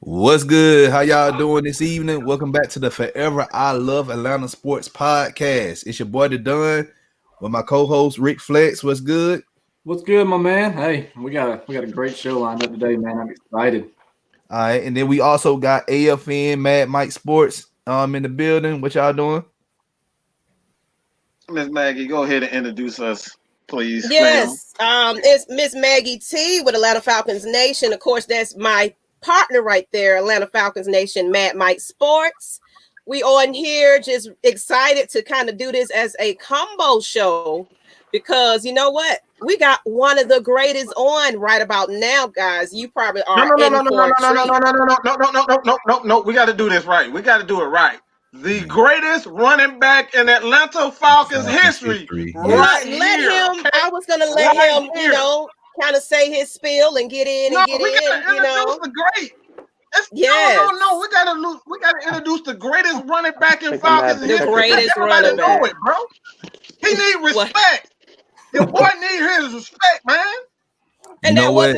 What's good? How y'all doing this evening? Welcome back to the Forever I Love Atlanta Sports Podcast. It's your boy the Don with my co-host Rick Flex. What's good? What's good, my man? Hey, we got a great show lined up today, man. I'm excited. All right, and then we also got AFN MadMike Sports in the building. What y'all doing? Miss Maggie, go ahead and introduce us, please. Yes, it's Miss Maggie T with Atlanta Falcons Nation. Of course, that's my partner right there, Atlanta Falcons Nation, MadMike Sports. We on here just excited to kind of do this as a combo show because you know what? We got one of the greatest on right about now, guys. You probably are No. We got to do this right. We got to do it right. The greatest running back in Atlanta Falcons history. Right let here, him. Okay? I was gonna let him, kind of say his spiel and get in and get in. The great. No. We gotta introduce the greatest running back in Falcons history. The greatest running back. Know it, bro. He need respect. Your boy need his respect, man. And you know what?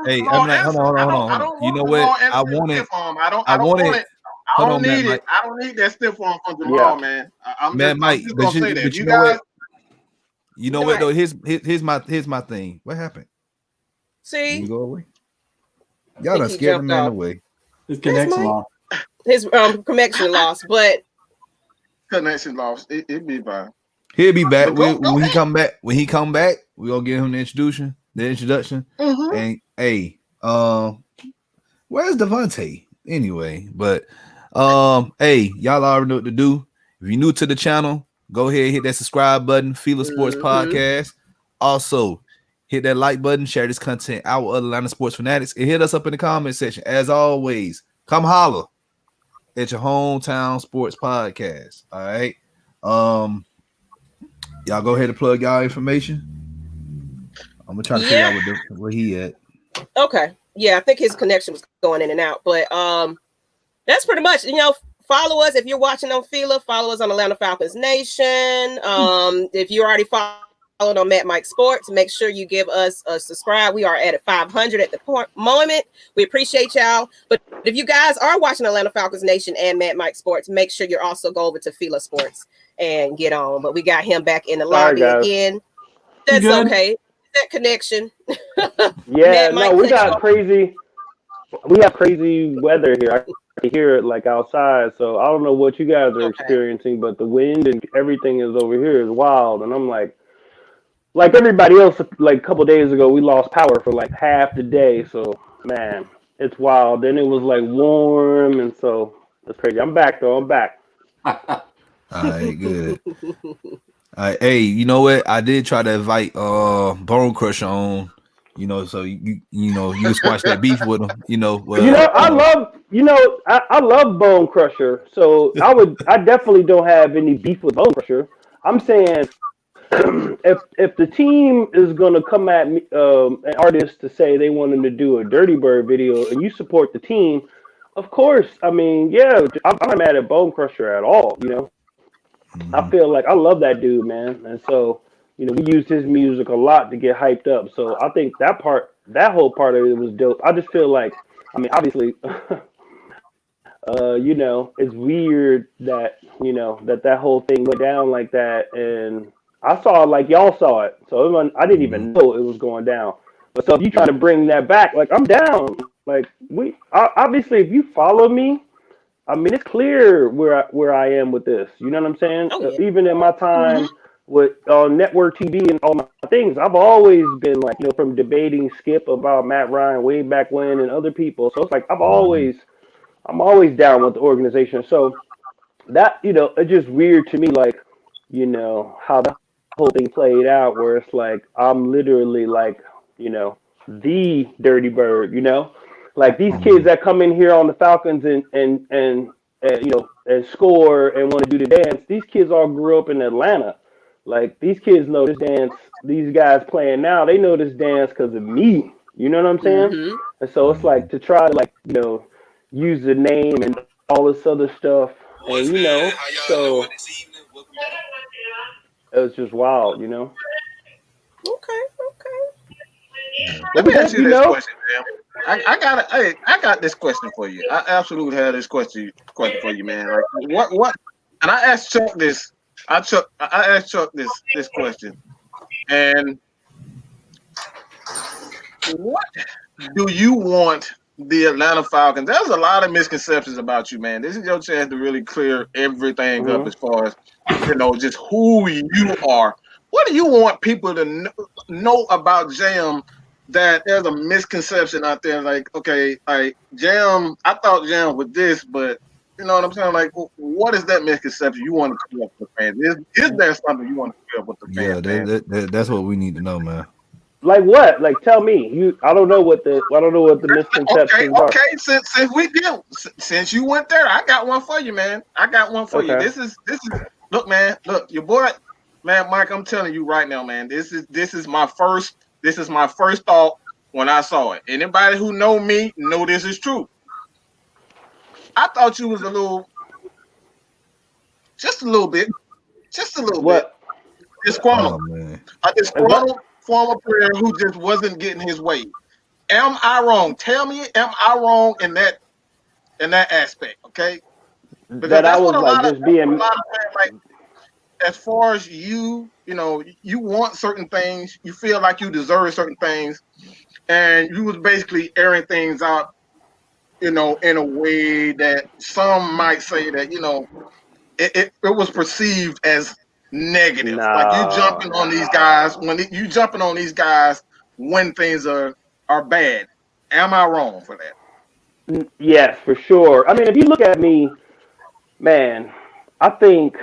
Hey, I'm not. Hold on. You know what? I want it. I don't need that stiff arm from Jamal, man. I'm just gonna say that. You know what though? Here's my thing. What happened? See, you go away. Y'all done scared the man away. His connection lost. His connection lost, but connection lost. It'll be fine. He'll be back when he come back. When he come back, we gonna give him the introduction. Mm-hmm. And hey, where's Devontae anyway? But hey, y'all already know what to do. If you're new to the channel, go ahead and hit that subscribe button. FILA Sports Podcast. Also, hit that like button. Share this content out with other Atlanta sports fanatics, and hit us up in the comment section. As always, come holler at your hometown sports podcast. All right. Y'all go ahead and plug y'all information. I'm gonna try to figure out where he at. Okay. Yeah, I think his connection was going in and out, but that's pretty much, follow us if you're watching on FILA, follow us on Atlanta Falcons Nation. If you're already followed on MadMike Sports, make sure you give us a subscribe. We are at 500 at the moment. We appreciate y'all. But if you guys are watching Atlanta Falcons Nation and MadMike Sports, make sure you also go over to FILA Sports and get on. But we got him back in the lobby again. That's okay. That connection. Yeah, no, we got crazy. We have crazy weather here. I can hear it like outside, so I don't know what you guys are experiencing, but the wind and everything is over here is wild. And I'm like everybody else, like a couple days ago, we lost power for like half the day. So man, it's wild. Then it was like warm, and so it's crazy. I'm back though. I'm back. All right, good. All right, hey, you know what? I did try to invite Bone Crusher on. So you can squash that beef with him. I love Bone Crusher. So I definitely don't have any beef with Bone Crusher. I'm saying if the team is gonna come at me, an artist to say they want him to do a Dirty Bird video, and you support the team, of course. I mean, yeah, I'm not mad at Bone Crusher at all. Mm-hmm. I feel like I love that dude, man, and so. We used his music a lot to get hyped up. So I think that whole part of it was dope. I just feel like, obviously, it's weird that, that whole thing went down like that. And I saw it like y'all saw it. So I didn't even know it was going down. But so if you try to bring that back, like I'm down. Like obviously, if you follow me, it's clear where I am with this. You know what I'm saying? Oh, yeah. Even in my time. Mm-hmm. With network TV and all my things, I've always been like, from debating Skip about Matt Ryan way back when and other people. So it's like I'm always down with the organization. So that it's just weird to me, like how the whole thing played out, where it's like I'm literally like the Dirty Bird, like these kids that come in here on the Falcons and score and want to do the dance. These kids all grew up in Atlanta. Like, these kids know this dance, these guys playing now, they know this dance because of me. You know what I'm saying? Mm-hmm. And so it's like to try to, use the name and all this other stuff. And, so it was just wild, Okay. Let me ask you this question, man. I got this question for you. I absolutely have this question for you, man. Like what? And I asked Chuck this. I asked Chuck this question. And what do you want the Atlanta Falcons? There's a lot of misconceptions about you, man. This is your chance to really clear everything up as far as just who you are. What do you want people to know about Jam? That there's a misconception out there, like, okay, like Jam, I thought Jam was this, but you know what I'm saying? Like, what is that misconception you want to clear up with the fans? Is there something you want to clear up with the fans? Yeah, that's what we need to know, man. Like what? Like tell me. I don't know what the misconceptions are. Okay, since you went there, I got one for you, man. I got one for you. This is look, man, your boy, man, Mike, I'm telling you right now, man, this is my first thought when I saw it. Anybody who know me know this is true. I thought you was just a little bit disgruntled. A disgruntled former player who just wasn't getting his way. Am I wrong? Tell me, am I wrong in that aspect? Okay, because that I was like just being like, as far as you want certain things, you feel like you deserve certain things, and you was basically airing things out, in a way that some might say that it was perceived as negative. Like you jumping on these guys when things are bad. Am I wrong for that? Yes, for sure. I mean, if you look at me, man, I think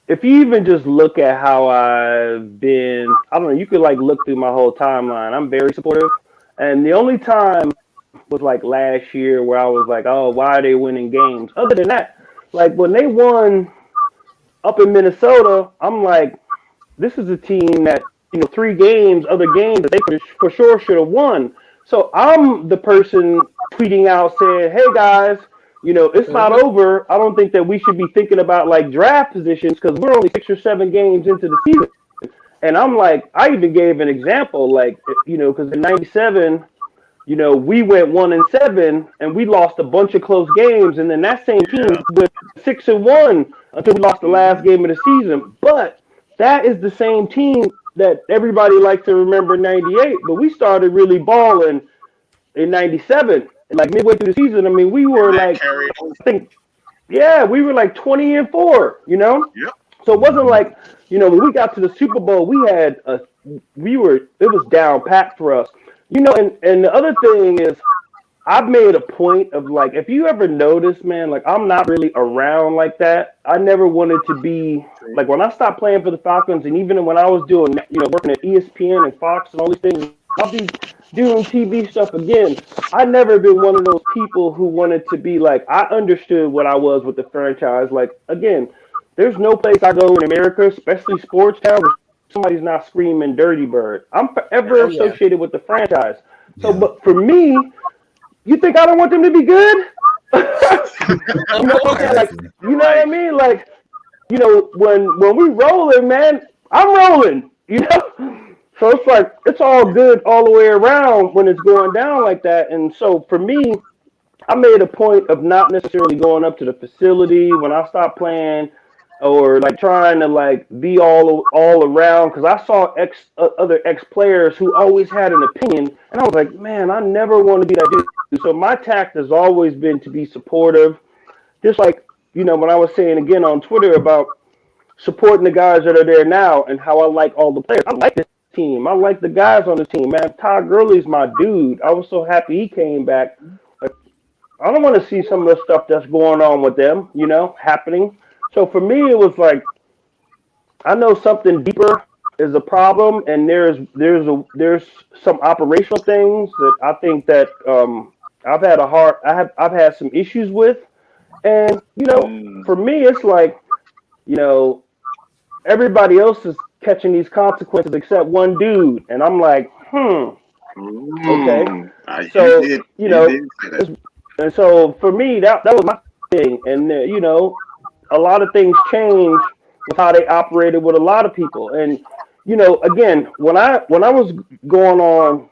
if you even just look at how I've been, I don't know, you could like look through my whole timeline. I'm very supportive. And the only time was like last year where I was like, oh, why are they winning games? Other than that, like when they won up in Minnesota, I'm like, this is a team that, 3 games, other games that they for sure should have won. So I'm the person tweeting out saying, hey guys, it's not over. I don't think that we should be thinking about like draft positions because we're only 6 or 7 games into the season. And I'm like, I even gave an example, like, because in 97, we went 1-7 and we lost a bunch of close games. And then that same team went 6-1 until we lost the last game of the season. But that is the same team that everybody likes to remember 98. But we started really balling in 97. And like midway through the season, I mean, we were like, we were like 20-4, Yep. So it wasn't like, when we got to the Super Bowl, it was down pat for us. And the other thing is, I've made a point of like, if you ever notice, man, like I'm not really around like that. I never wanted to be like when I stopped playing for the Falcons, and even when I was doing, working at ESPN and Fox and all these things, I'll be doing TV stuff again. I never been one of those people who wanted to be like, I understood what I was with the franchise. Like, again, there's no place I go in America, especially sports town, where somebody's not screaming Dirty Bird. I'm forever associated with the franchise. So, but for me, you think I don't want them to be good? You know what I mean? Like, when we rolling, man, I'm rolling, So it's like, it's all good all the way around when it's going down like that. And so for me, I made a point of not necessarily going up to the facility when I stopped playing or like trying to like be all around, because I saw other ex-players who always had an opinion, and I was like, man, I never want to be that dude. So my tact has always been to be supportive, just like, when I was saying again on Twitter about supporting the guys that are there now and how I like all the players. I like this team. I like the guys on the team, man. Todd Gurley's my dude. I was so happy he came back. Like, I don't want to see some of the stuff that's going on with them, happening. So for me, it was like, I know something deeper is a problem, and there's some operational things that I think that I've had some issues with, and for me, it's like, everybody else is catching these consequences except one dude, and I'm like, okay. So and so for me, that was my thing, and a lot of things changed with how they operated with a lot of people. And, again, when I was going on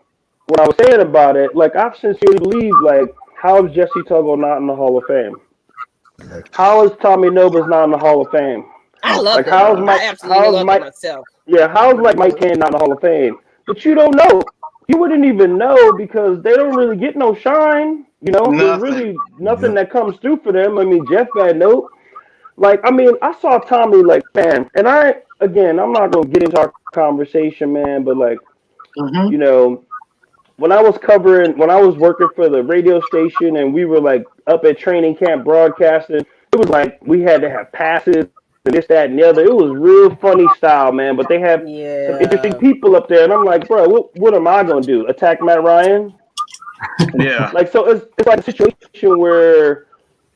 what I was saying about it, like I sincerely believe, like how is Jesse Tuggle not in the Hall of Fame? How is Tommy Noble's not in the Hall of Fame? I love Like them. how's Mike? I absolutely How's love Mike? them myself. Yeah, how's like Mike Cannon not in the Hall of Fame? But you don't know. You wouldn't even know because they don't really get no shine. You know, there's really nothing that comes through for them. I mean, Jeff Van Note. Like, I mean, I saw Tommy, like, man, and I'm not going to get into our conversation, man, but, like, you know, when I was working for the radio station and we were, like, up at training camp broadcasting, it was like we had to have passes and this, that, and the other. It was real funny style, man, but they have some interesting people up there, and I'm like, bro, what am I going to do? Attack Matt Ryan? Yeah. Like, so it's like a situation where,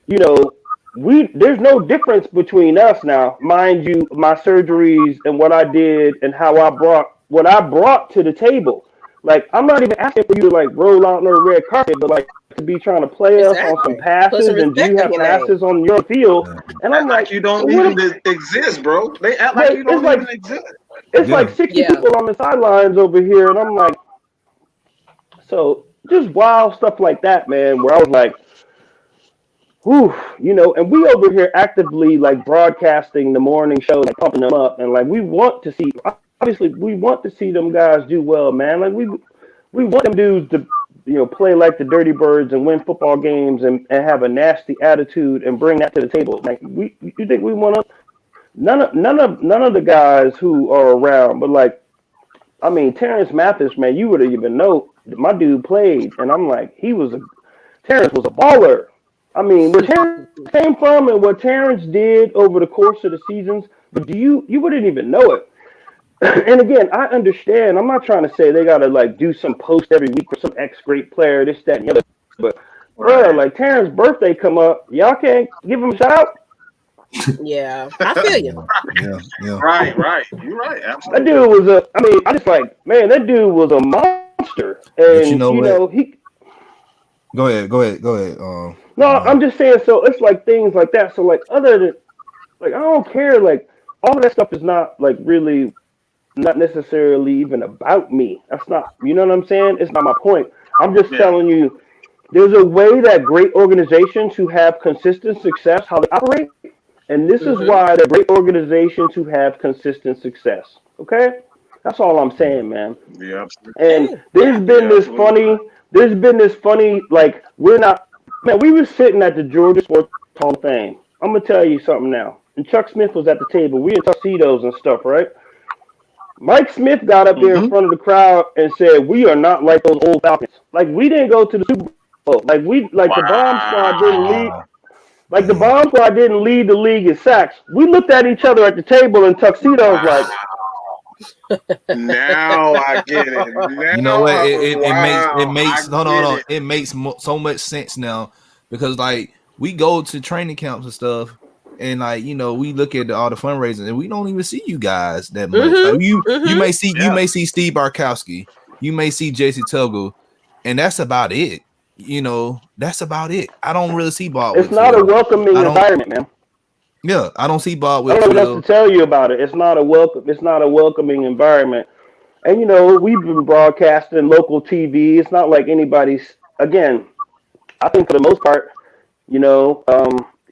you know, there's no difference between us now, mind you. My surgeries and what I did and what I brought to the table. Like I'm not even asking for you to like roll out on a red carpet, but like to be trying to play us on some passes and do you have passes on your field. And I'm like, you don't even exist, bro. They act like you don't even exist. It's like 60 people on the sidelines over here, and I'm like, so just wild stuff like that, man. Where I was like. Whew, you know, and we over here actively like broadcasting the morning show, like pumping them up, and like we want to see them guys do well, man. Like we want them dudes to, you know, play like the Dirty Birds and win football games and have a nasty attitude and bring that to the table. Like you think we want to? None of the guys who are around, but like, I mean, Terrence Mathis, man, you would have even know my dude played, and I'm like, Terrence was a baller. I mean, where Terrence came from and what Terrence did over the course of the seasons, but you wouldn't even know it. And again, I understand. I'm not trying to say they got to like do some post every week for some great player, this, that, and the other. But bro, like Terrence's birthday come up, y'all can't give him a shout out. Yeah, I feel you. Yeah. Right. You're right. Absolutely. That dude was that dude was a monster. And you know what? He. Go ahead. No, I'm just saying. So it's like things like that. So like other than like I don't care. Like all of that stuff is not like really not necessarily even about me. That's not. You know what I'm saying? It's not my point. I'm just telling you. There's a way that great organizations who have consistent success how they operate, and this is why they're great organizations who have consistent success. Okay, that's all I'm saying, man. Yeah. And there's been this funny. Like we're not. Man, we were sitting at the Georgia Sports Hall of Fame. I'm going to tell you something now. And Chuck Smith was at the table. We in tuxedos and stuff, right? Mike Smith got up there in front of the crowd and said, we are not like those old Falcons. Like, we didn't go to the Super Bowl. The Bomb Squad didn't lead. Like, the Bomb Squad didn't lead the league in sacks. We looked at each other at the table in tuxedos like. Now I get it. Now, you know what? It makes so much sense now because like we go to training camps and stuff, and like you know we look at all the fundraising and we don't even see you guys that much. Like, you may see Steve Barkowski, you may see JC Tuggle, and that's about it. You know, that's about it. I don't really see Bob. It's not a welcoming environment, man. Yeah, I don't see Bob. I don't know what else to tell you about it. It's not a welcoming environment. And you know, we've been broadcasting local TV. It's not like anybody's. Again, I think for the most part, you know,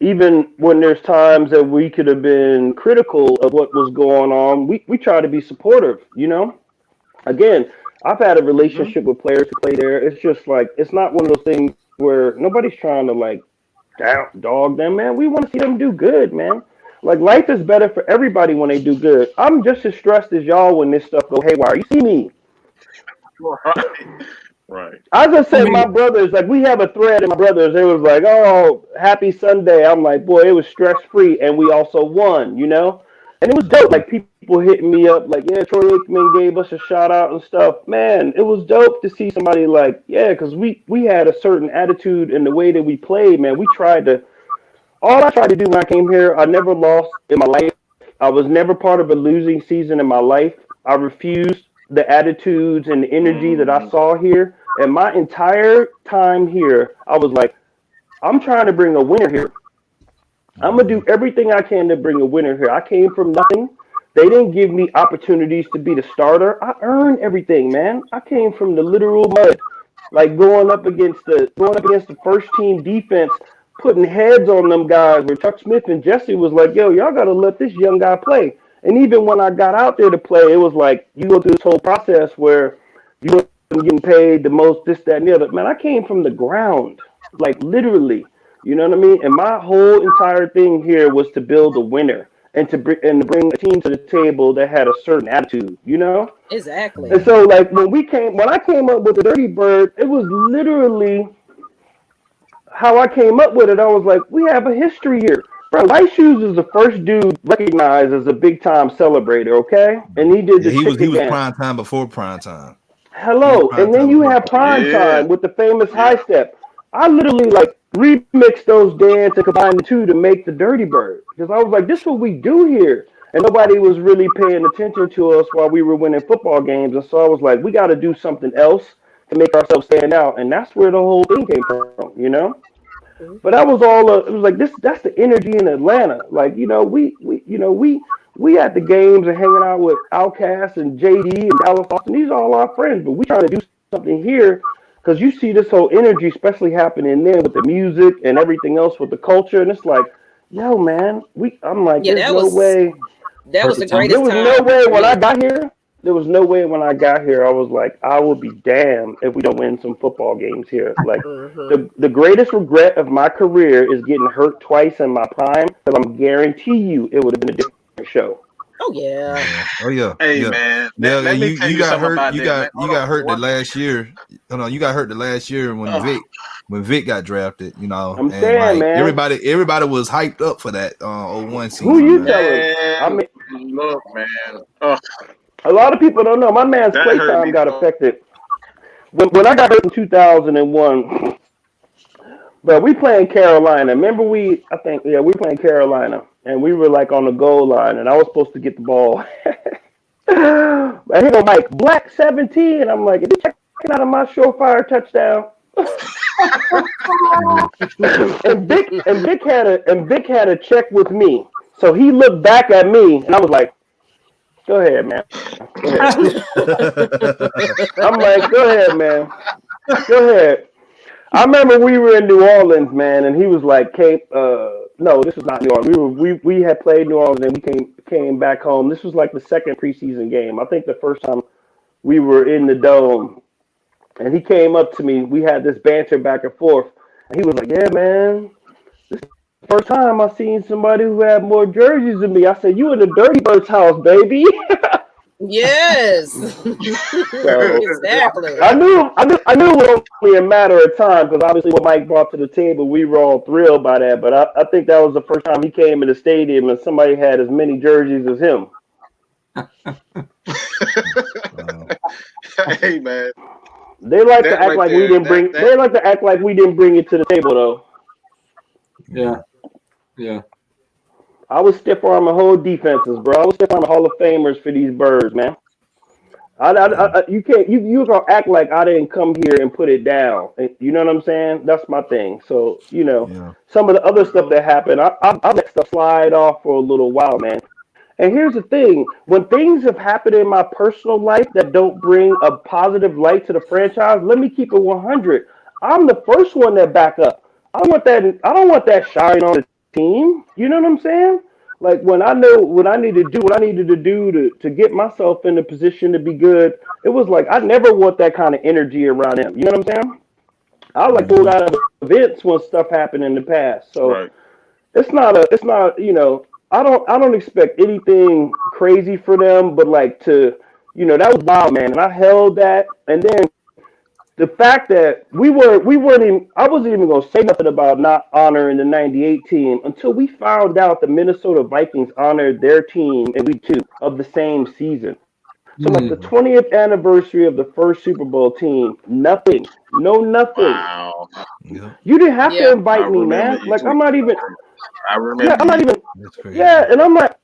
even when there's times that we could have been critical of what was going on, we try to be supportive. You know, again, I've had a relationship with players who play there. It's just like it's not one of those things where nobody's trying to like. Dog them, man. We want to see them do good, man. Like life is better for everybody when they do good. I'm just as stressed as y'all when this stuff go haywire. You see me, right? As I said, my brothers, like we have a thread in my brothers. It was like, oh, happy Sunday. I'm like, boy, it was stress free, and we also won, you know. And it was dope. Like people hitting me up, like, yeah, Troy Aikman gave us a shout out and stuff. Man, it was dope to see somebody like, yeah, because we had a certain attitude in the way that we played. Man, all I tried to do when I came here, I never lost in my life. I was never part of a losing season in my life. I refused the attitudes and the energy that I saw here. And my entire time here, I was like, I'm trying to bring a winner here. I'm going to do everything I can to bring a winner here. I came from nothing They didn't give me opportunities to be the starter. I earned everything, man. I came from the literal mud, like going up against the first team defense, putting heads on them guys. Where Chuck Smith and Jesse was like, "Yo, y'all gotta let this young guy play." And even when I got out there to play, it was like you go through this whole process where you wasn't getting paid the most, this, that, and the other. Man, I came from the ground, like literally. You know what I mean? And my whole entire thing here was to build a winner and to bring a team to the table that had a certain attitude. You know? Exactly. And so, like when I came up with the Dirty Bird, it was literally how I came up with it. I was like, we have a history here. Bro, White Shoes is the first dude recognized as a big time celebrator, okay? And he did the he was dance. prime time before prime time. Hello, and then you have prime time with the famous high step. I literally like remixed those dance and combined the two to make the Dirty Bird because I was like, this is what we do here. And nobody was really paying attention to us while we were winning football games. And so I was like, we got to do something else to make ourselves stand out. And that's where the whole thing came from, you know? But that was all. It was like this. That's the energy in Atlanta. Like we at the games and hanging out with Outkast and JD and Dallas Austin. These are all our friends. But we trying to do something here because you see this whole energy, especially happening there with the music and everything else with the culture. And it's like, yo, man, I'm like, there's no way. That was the greatest time. There was no way when I got here. There was no way when I got here. I was like, I would be damned if we don't win some football games here. Like the greatest regret of my career is getting hurt twice in my prime. But I'm guarantee you, it would have been a different show. Oh yeah. Oh yeah. Hey yeah. man. Yeah, you got hurt. You got hurt the last year. Hold on, you got hurt the last year when Vic got drafted. You know, I'm saying, man. Everybody was hyped up for that 01 season. Who you telling? I mean, look, man. A lot of people don't know. My man's playtime got affected. When I got hurt in 2001, but we playing Carolina. Remember we playing Carolina, and we were like on the goal line, and I was supposed to get the ball. I hit on Mike, black 17, and I'm like, is he checking out of my surefire touchdown? and Vic had a check with me, so he looked back at me, and I was like, go ahead, man. Go ahead. I'm like, go ahead, man. Go ahead. I remember we were in New Orleans, man, and he was like, no, this was not New Orleans. We had played New Orleans, and we came back home. This was like the second preseason game. I think the first time we were in the dome, and he came up to me. We had this banter back and forth, and he was like, yeah, man, this is the first time I seen somebody who had more jerseys than me. I said, you in the Dirty Bird's house, baby. Yes. So, exactly. I knew it was only a matter of time because obviously what Mike brought to the table, we were all thrilled by that. But I think that was the first time he came in the stadium and somebody had as many jerseys as him. Hey man, they like to act like we didn't bring. They like to act like we didn't bring it to the table though. Yeah. I was stiff arming whole defenses, bro. I was stiff arming Hall of Famers for these birds, man. You can't. You gonna act like I didn't come here and put it down. You know what I'm saying? That's my thing. So some of the other stuff that happened, I let stuff slide off for a little while, man. And here's the thing: when things have happened in my personal life that don't bring a positive light to the franchise, let me keep it 100. I'm the first one that back up. I don't want that shine on the team. You know what I'm saying? Like when I know what I needed to do to get myself in a position to be good, it was like I never want that kind of energy around him. You know what I'm saying? I like pulled out of events when stuff happened in the past. So it's not I don't expect anything crazy for them, but like that was wild, man. And I held that, and then the fact that I wasn't even going to say nothing about not honoring the 98 team until we found out the Minnesota Vikings honored their team in week 2 of the same season. So like the 20th anniversary of the first Super Bowl team, nothing. Wow. You didn't have to invite me, man. Like I'm not even. I remember. Yeah, I'm not even. Yeah, and I'm like,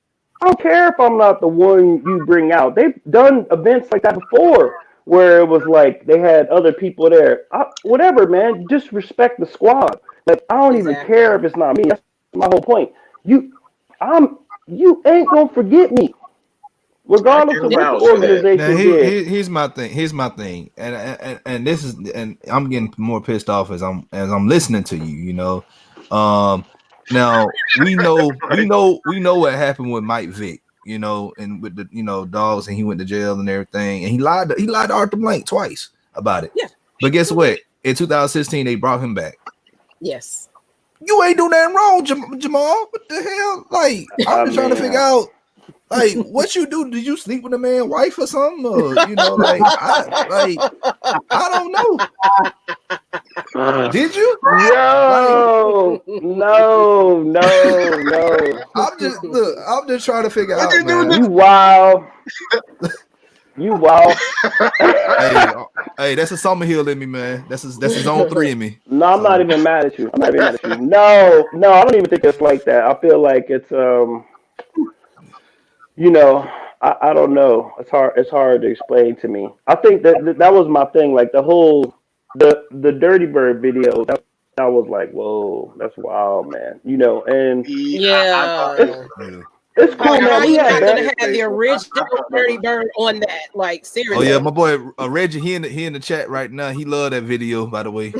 I don't care if I'm not the one you bring out. They've done events like that before, where it was like they had other people there. Whatever, man. Just respect the squad. Like I don't even care if it's not me. That's my whole point. You ain't gonna forget me. regardless of what the organization now, did. here's my thing. Here's my thing, and this is, and I'm getting more pissed off as I'm listening to you. You know, now we know what happened with Mike Vick. You know, and with the dogs, and he went to jail and everything, and he lied to Arthur Blank twice about it. Yeah. But guess what? In 2016, they brought him back. Yes. You ain't do nothing wrong, Jamal. What the hell? Like, I'm just trying to figure out, like, what you do? Did you sleep with a man's wife or something? Or, like, I don't know. Did you? No. I'm just trying to figure out, man. You wild. You wild. Hey, that's a Summer Hill in me, man. That's his own 3 in me. No, I'm not even mad at you. No, I don't even think it's like that. I feel like it's I don't know. It's hard to explain to me. I think that was my thing. Like the whole the Dirty Bird video. That was like, whoa, that's wild, man. And it's cool, man. You're not gonna have the original Dirty Bird on that, like seriously. Oh yeah, my boy Reggie, he in the chat right now. He loved that video, by the way.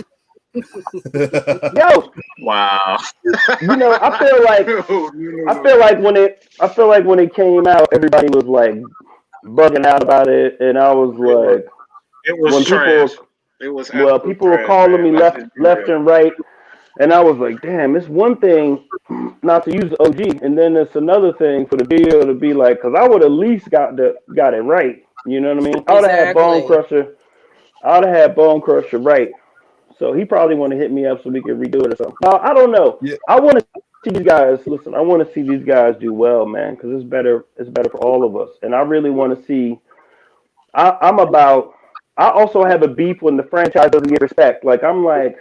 Yo, wow. I feel like when it came out, everybody was like bugging out about it, and I was like, it was trash. People were calling me left and right. And I was like, damn, it's one thing not to use the OG, and then it's another thing for the video to be like, because I would at least got it right. You know what I mean? I would have had Bone Crusher. I would have had Bone Crusher right. So he probably want to hit me up so we can redo it or something. I don't know. Yeah. I want to see these guys. Listen, I want to see these guys do well, man, because it's better. It's better for all of us. And I really want to see. I also have a beef when the franchise doesn't get respect. Like I'm like.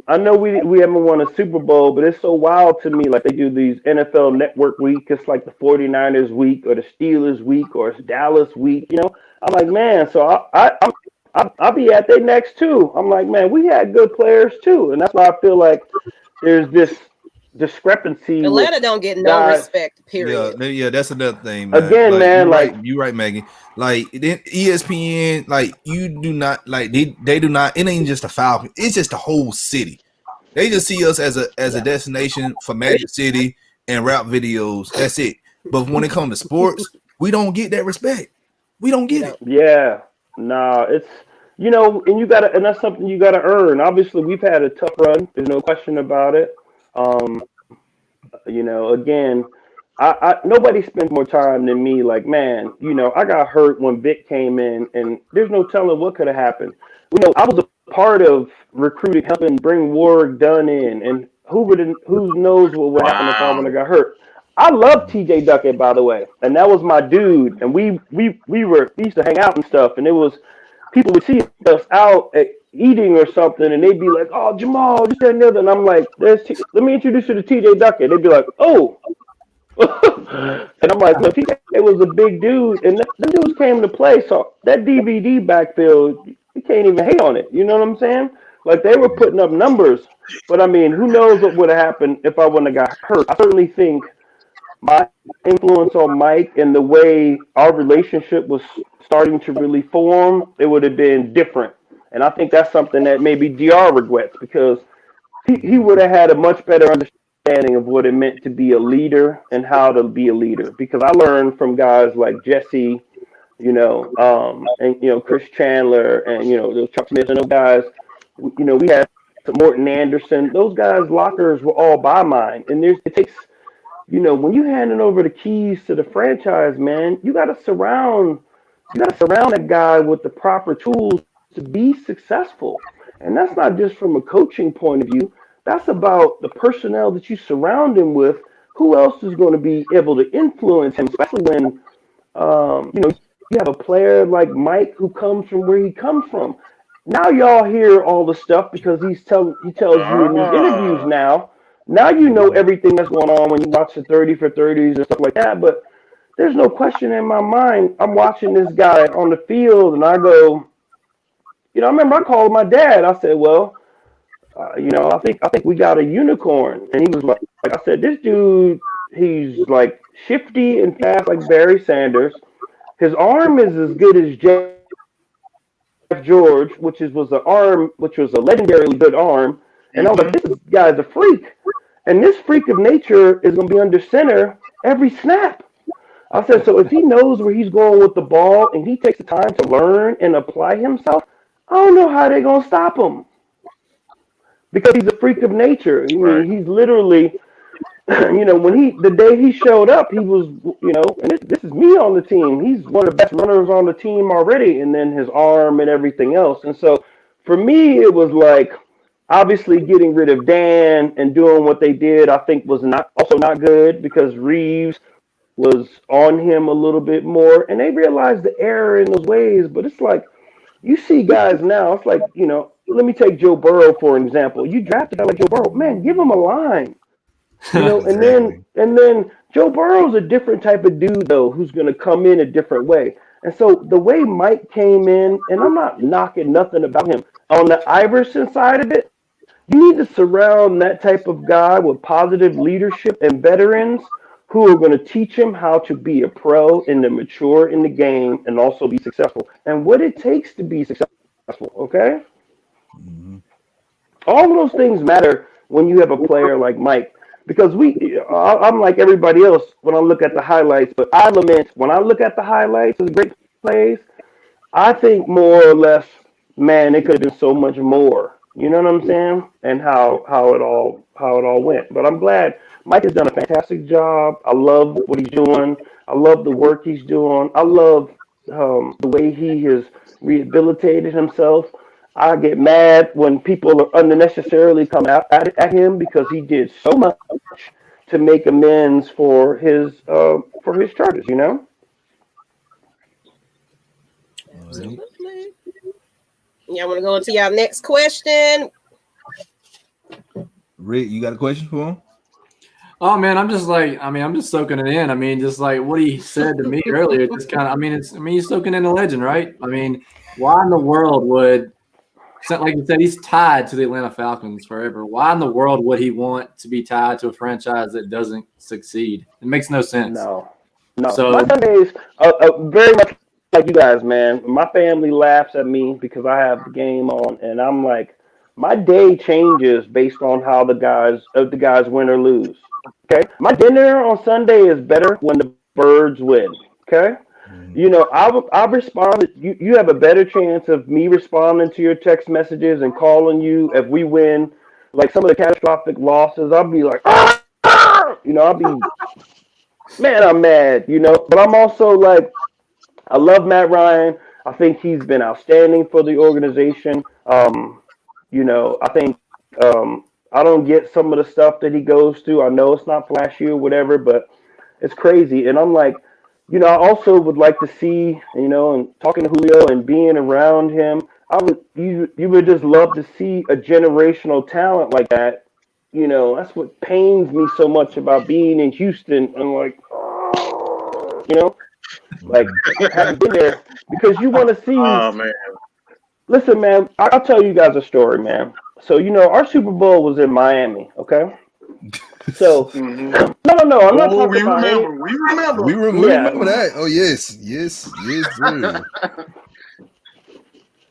I know we haven't won a Super Bowl, but it's so wild to me. Like they do these NFL Network week. It's like the 49ers week or the Steelers week or it's Dallas week. I'm like, man, so I'll be at their next too. I'm like, man, we had good players too. And that's why I feel like there's this discrepancy. Atlanta don't get no respect, period. Yeah, that's another thing, man. Again, man, you're right, Maggie. Like ESPN, like you do not like they do not. It ain't just a Falcon. It's just the whole city. They just see us as a destination for Magic City and rap videos. That's it. But when it comes to sports, we don't get that respect. We don't get it. Yeah, nah, it's and that's something you gotta earn. Obviously, we've had a tough run. There's no question about it. Again, I nobody spends more time than me. Like, man, I got hurt when Vic came in, and there's no telling what could have happened. I was a part of recruiting, helping bring Warwick Dunn in, and who knows what would happen if I would have got hurt. I love TJ Duckett, by the way, and that was my dude, and we used to hang out and stuff, and it was people would see us out at eating or something, and they'd be like, "Oh, Jamal, this that and the other," and I'm like, let me introduce you to TJ Duckett. They'd be like, "Oh," and I'm like, "No, TJ was a big dude, and the dudes came to play, so that DVD backfield, you can't even hate on it. You know what I'm saying? Like they were putting up numbers, but I mean, who knows what would have happened if I wouldn't have got hurt? I certainly think my influence on Mike and the way our relationship was starting to really form, it would have been different. And I think that's something that maybe DR regrets because he would have had a much better understanding of what it meant to be a leader and how to be a leader. Because I learned from guys like Jesse, and Chris Chandler and those Chuck Smith and those guys. We had Morton Anderson. Those guys' lockers were all by mine. And it takes, when you handing over the keys to the franchise, man, you got to surround that guy with the proper tools to be successful. And that's not just from a coaching point of view. That's about the personnel that you surround him with. Who else is going to be able to influence him, especially when, you have a player like Mike who comes from where he comes from. Now y'all hear all the stuff because he tells you in these interviews now. Now you know everything that's going on when you watch the 30 for 30s and stuff like that. But there's no question in my mind. I'm watching this guy on the field and I go, I remember I called my dad. I said, well, I think we got a unicorn. And he was like I said, this dude, he's like shifty and fast like Barry Sanders. His arm is as good as Jeff George, which was a legendarily good arm. And I was like, this guy's a freak. And this freak of nature is going to be under center every snap. I said, so if he knows where he's going with the ball and he takes the time to learn and apply himself, I don't know how they're going to stop him. Because he's a freak of nature. I mean, he's literally, the day he showed up, he was, and this is me on the team. He's one of the best runners on the team already. And then his arm and everything else. And so for me, it was like, obviously getting rid of Dan and doing what they did, I think was not good because Reeves was on him a little bit more. And they realized the error in those ways. But it's like, you see guys now, it's like, let me take Joe Burrow for an example. You draft a guy like Joe Burrow, man, give him a line. Exactly. and then Joe Burrow's a different type of dude though, who's going to come in a different way. And so the way Mike came in, and I'm not knocking nothing about him, on the Iverson side of it, you need to surround that type of guy with positive leadership and veterans who are going to teach him how to be a pro and to mature in the game and also be successful and what it takes to be successful, okay? Mm-hmm. All of those things matter when you have a player like Mike because I'm like everybody else when I look at the highlights, but I lament when I look at the highlights of the great plays, I think more or less, man, it could have been so much more. You know what I'm saying? And how it all went. But I'm glad Mike has done a fantastic job. I love what he's doing. I love the work he's doing. I love the way he has rehabilitated himself. I get mad when people are unnecessarily come out at him because he did so much to make amends for his charges. Absolutely. Y'all want to go into y'all next question? Rick, you got a question for him? Oh man, I'm just soaking it in. I mean, just like what he said to me earlier, just kind of. He's soaking in the legend, right? I mean, why in the world would, like you said, he's tied to the Atlanta Falcons forever. Why in the world would he want to be tied to a franchise that doesn't succeed? It makes no sense. No. So my Sundays very much like you guys, man. My family laughs at me because I have the game on, and I'm like, my day changes based on how the guys win or lose. Okay, my dinner on Sunday is better when the Birds win. Okay, I respond. You have a better chance of me responding to your text messages and calling you if we win. Like some of the catastrophic losses, I'll be like, I'll be, man, I'm mad. But I'm also like, I love Matt Ryan. I think he's been outstanding for the organization. I think I don't get some of the stuff that he goes through. I know it's not flashy or whatever, but it's crazy. And I'm like, I also would like to see, and talking to Julio and being around him, you would just love to see a generational talent like that. That's what pains me so much about being in Houston. I'm like, like I haven't been there because you want to see. Oh man. Listen, man, I'll tell you guys a story, man. So, our Super Bowl was in Miami, okay? So, no, I'm not talking about it. We remember that. Oh, yes, sir.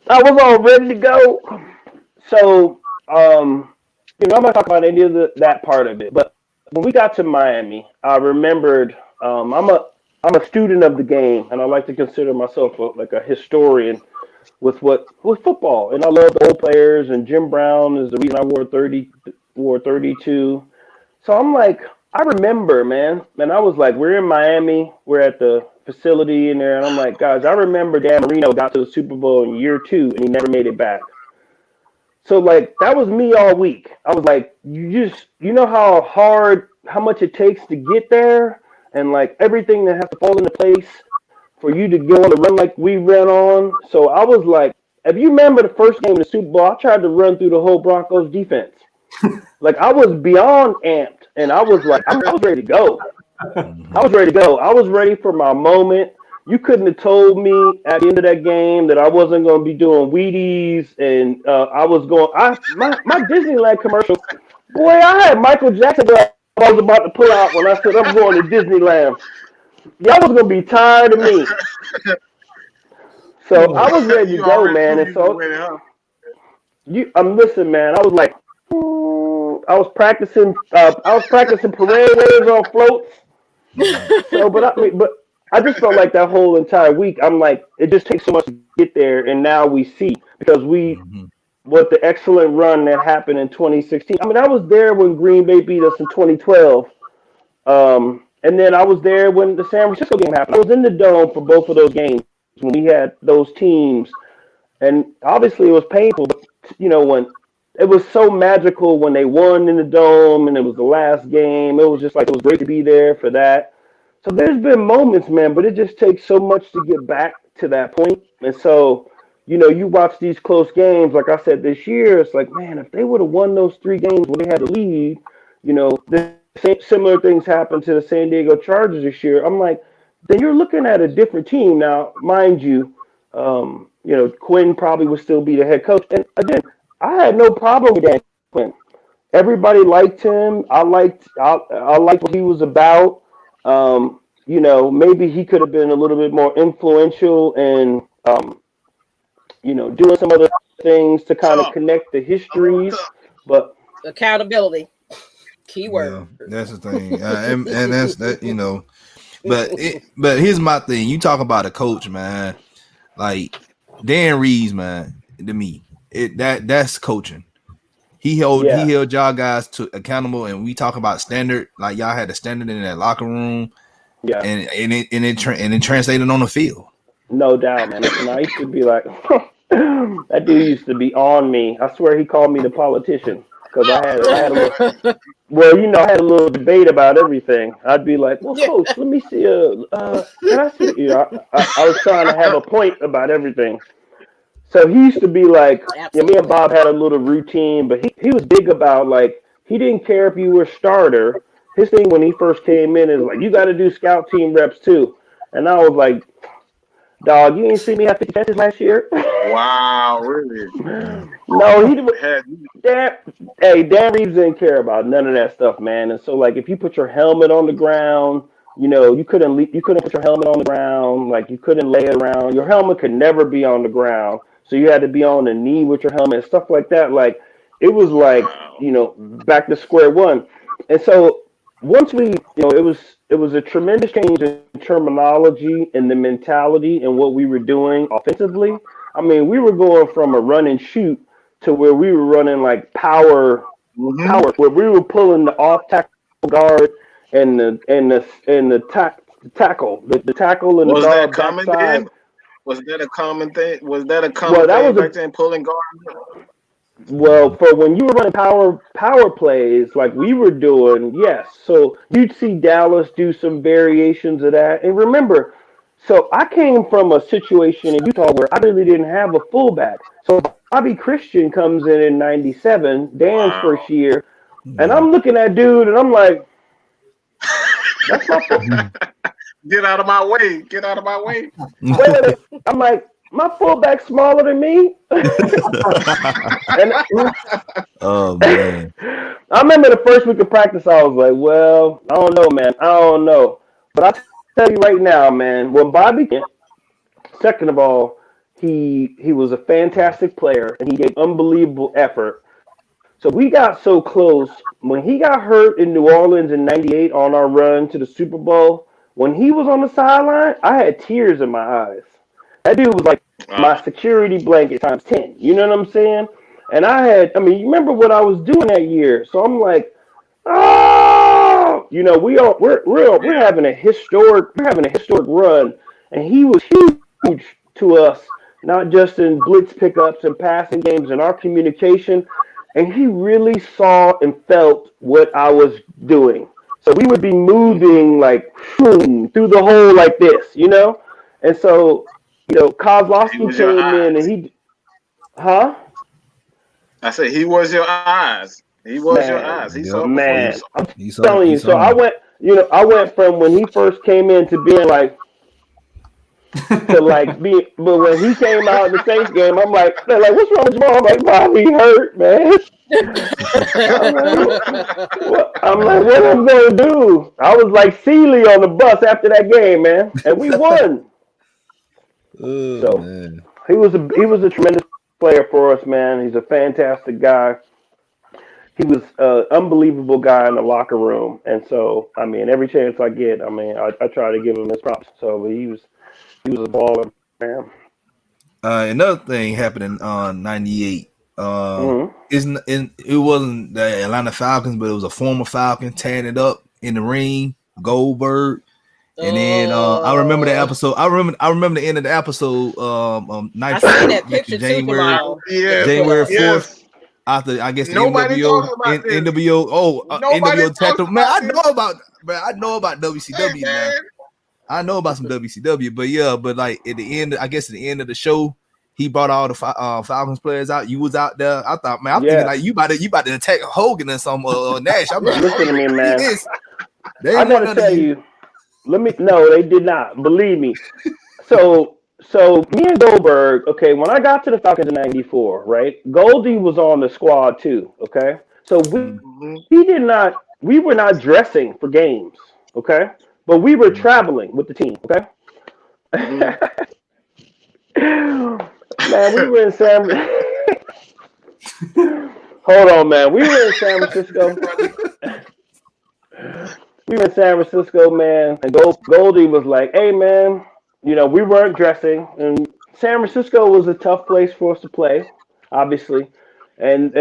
I was all ready to go. So, I'm not talking about any of that part of it. But when we got to Miami, I remembered I'm a student of the game, and I like to consider myself like a historian with football, and I love the old players, and Jim Brown is the reason I wore 32. So I'm like, I remember, man, and I was like, we're in Miami, we're at the facility in there, and I'm like, guys, I remember Dan Marino got to the Super Bowl in year 2, and he never made it back. So like, that was me all week. I was like, you know how much it takes to get there, and like everything that has to fall into place for you to go on the run like we ran on. So I was like, if you remember the first game of the Super Bowl, I tried to run through the whole Broncos defense. Like I was beyond amped, and I was like, I was ready to go. I was ready for my moment. You couldn't have told me at the end of that game that I wasn't going to be doing Wheaties, and I was going. My Disneyland commercial, boy, I had Michael Jackson I was about to pull out when I said I'm going to Disneyland. Y'all was gonna be tired of me. So I was ready to You go, already man. knew And you so were ready, huh? I'm listen, man. I was like, I was practicing. I was practicing parade waves on floats. So, but I just felt like that whole entire week. I'm like, it just takes so much to get there, and now we see because Mhm. what the excellent run that happened in 2016. I mean, I was there when Green Bay beat us in 2012. And then I was there when the San Francisco game happened. I was in the dome for both of those games when we had those teams. And obviously it was painful, but when it was so magical when they won in the dome and it was the last game. It was just like it was great to be there for that. So there's been moments, man, but it just takes so much to get back to that point. And so, you watch these close games, like I said this year, it's like, man, if they would have won those 3 games when they had the lead, the similar things happened to the San Diego Chargers this year. I'm like, then you're looking at a different team. Now, mind you, Quinn probably would still be the head coach. And again, I had no problem with Dan Quinn. Everybody liked him. I liked what he was about. Maybe he could have been a little bit more influential and doing some other things to kind of connect the histories. But accountability, keyword. Yeah, that's the thing, and that's that. But here's my thing. You talk about a coach, man. Like Dan Reeves, man. To me, that's coaching. He held y'all guys to accountable, and we talk about standard. Like y'all had a standard in that locker room, yeah, and it translated on the field. no doubt, man. And I used to be like, that dude used to be on me. I swear he called me the politician because I had a little. Well, I had a little debate about everything. I'd be like, "Well, coach, let me see. Can I see?" I was trying to have a point about everything. So he used to be like, me and Bob had a little routine, but he was big about like he didn't care if you were a starter. His thing when he first came in is like, you got to do scout team reps too. And I was like, dog, you ain't see me have 50 catches last year. Wow, really? No, he didn't. Dan Reeves didn't care about none of that stuff, man. And so, like, if you put your helmet on the ground, you couldn't put your helmet on the ground. Like, you couldn't lay it around. Your helmet could never be on the ground. So you had to be on the knee with your helmet and stuff like that. Like, it was like, back to square one. And so once we, it was a tremendous change in terminology and the mentality and what we were doing offensively. I mean, we were going from a run and shoot to where we were running like power, where we were pulling the off tackle guard and the tackle, the tackle and the guard backside. Was that a common thing? Was that a common thing back then, pulling guard? Well, for when you were running power plays like we were doing, yes. So you'd see Dallas do some variations of that. And remember, so I came from a situation in Utah where I really didn't have a fullback. So Bobby Christian comes in '97, Dan's first year, and I'm looking at dude and I'm like, that's my fullback. Get out of my way. Get out of my way. Wait. I'm like, my fullback's smaller than me. Oh man! I remember the first week of practice, I was like, well, I don't know, man. I don't know. But I tell you right now, man, when Bobby came, second of all, he was a fantastic player and he gave unbelievable effort. So we got so close. When he got hurt in New Orleans in '98 on our run to the Super Bowl, when he was on the sideline, I had tears in my eyes. That dude was like my security blanket times 10. You know what I'm saying? And you remember what I was doing that year. So I'm like, oh, we're having a historic run. And he was huge to us, not just in blitz pickups and passing games and our communication. And he really saw and felt what I was doing. So we would be moving like through the hole like this, And so, Kozlowski came in and he, I said he was your eyes. He was your eyes. He saw, man. I'm telling you. So I went from when he first came in to being like, but when he came out in the Saints game, I'm like, they're like, what's wrong with Jamal? I'm like, Bobby hurt, man. I'm like, what am I gonna do? I was like Sealy on the bus after that game, man, and we won. Oh, So man. he was a tremendous player for us, man. He's a fantastic guy. He was an unbelievable guy in the locker room, and so I mean, every chance I get, I try to give him his props. So he was a baller, man. Another thing happened in '98. It wasn't the Atlanta Falcons, but it was a former Falcon tearing it up in the ring, Goldberg. And then I remember the episode. I remember the end of the episode. I seen that picture January, too, January 4th. After I guess the Nobody NWO, talks about this. NWO, Nobody NWO talks attacked. Man, about I this. know about WCW Hey, now. man. I know about some WCW, but like at the end, I guess at the end of the show, he brought all the Falcons players out. You was out there. I thought, man, I'm thinking like you about to attack Hogan or some Nash. I'm like, Listen to me, man. I gotta tell you. No, they did not. Believe me. So me and Goldberg, okay, when I got to the Falcons in '94, right? Goldie was on the squad too, okay? So we were not dressing for games, okay? But we were traveling with the team, okay? Man, we were in Hold on, man. We were in San Francisco. We were in San Francisco, man, and Goldie was like, hey, man, we weren't dressing, and San Francisco was a tough place for us to play, obviously, and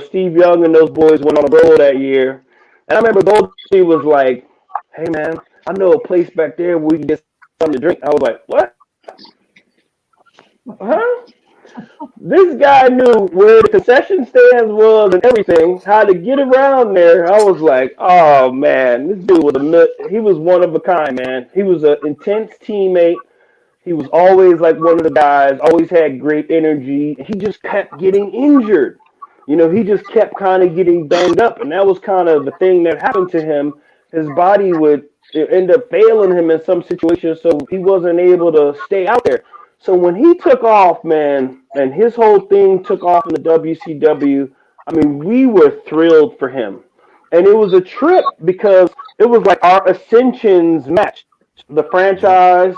Steve Young and those boys went on a roll that year, and I remember Goldie was like, hey, man, I know a place back there where we can get something to drink. I was like, what? Huh? This guy knew where the concession stands was and everything, how to get around there. I was like, oh, man, this dude he was one of a kind, man. He was an intense teammate. He was always like one of the guys, always had great energy. He just kept getting injured. He just kept kind of getting banged up, and that was kind of the thing that happened to him. His body would end up failing him in some situations, so he wasn't able to stay out there. So when he took off, man, and his whole thing took off in the WCW, I mean, we were thrilled for him. And it was a trip because it was like our ascensions matched the franchise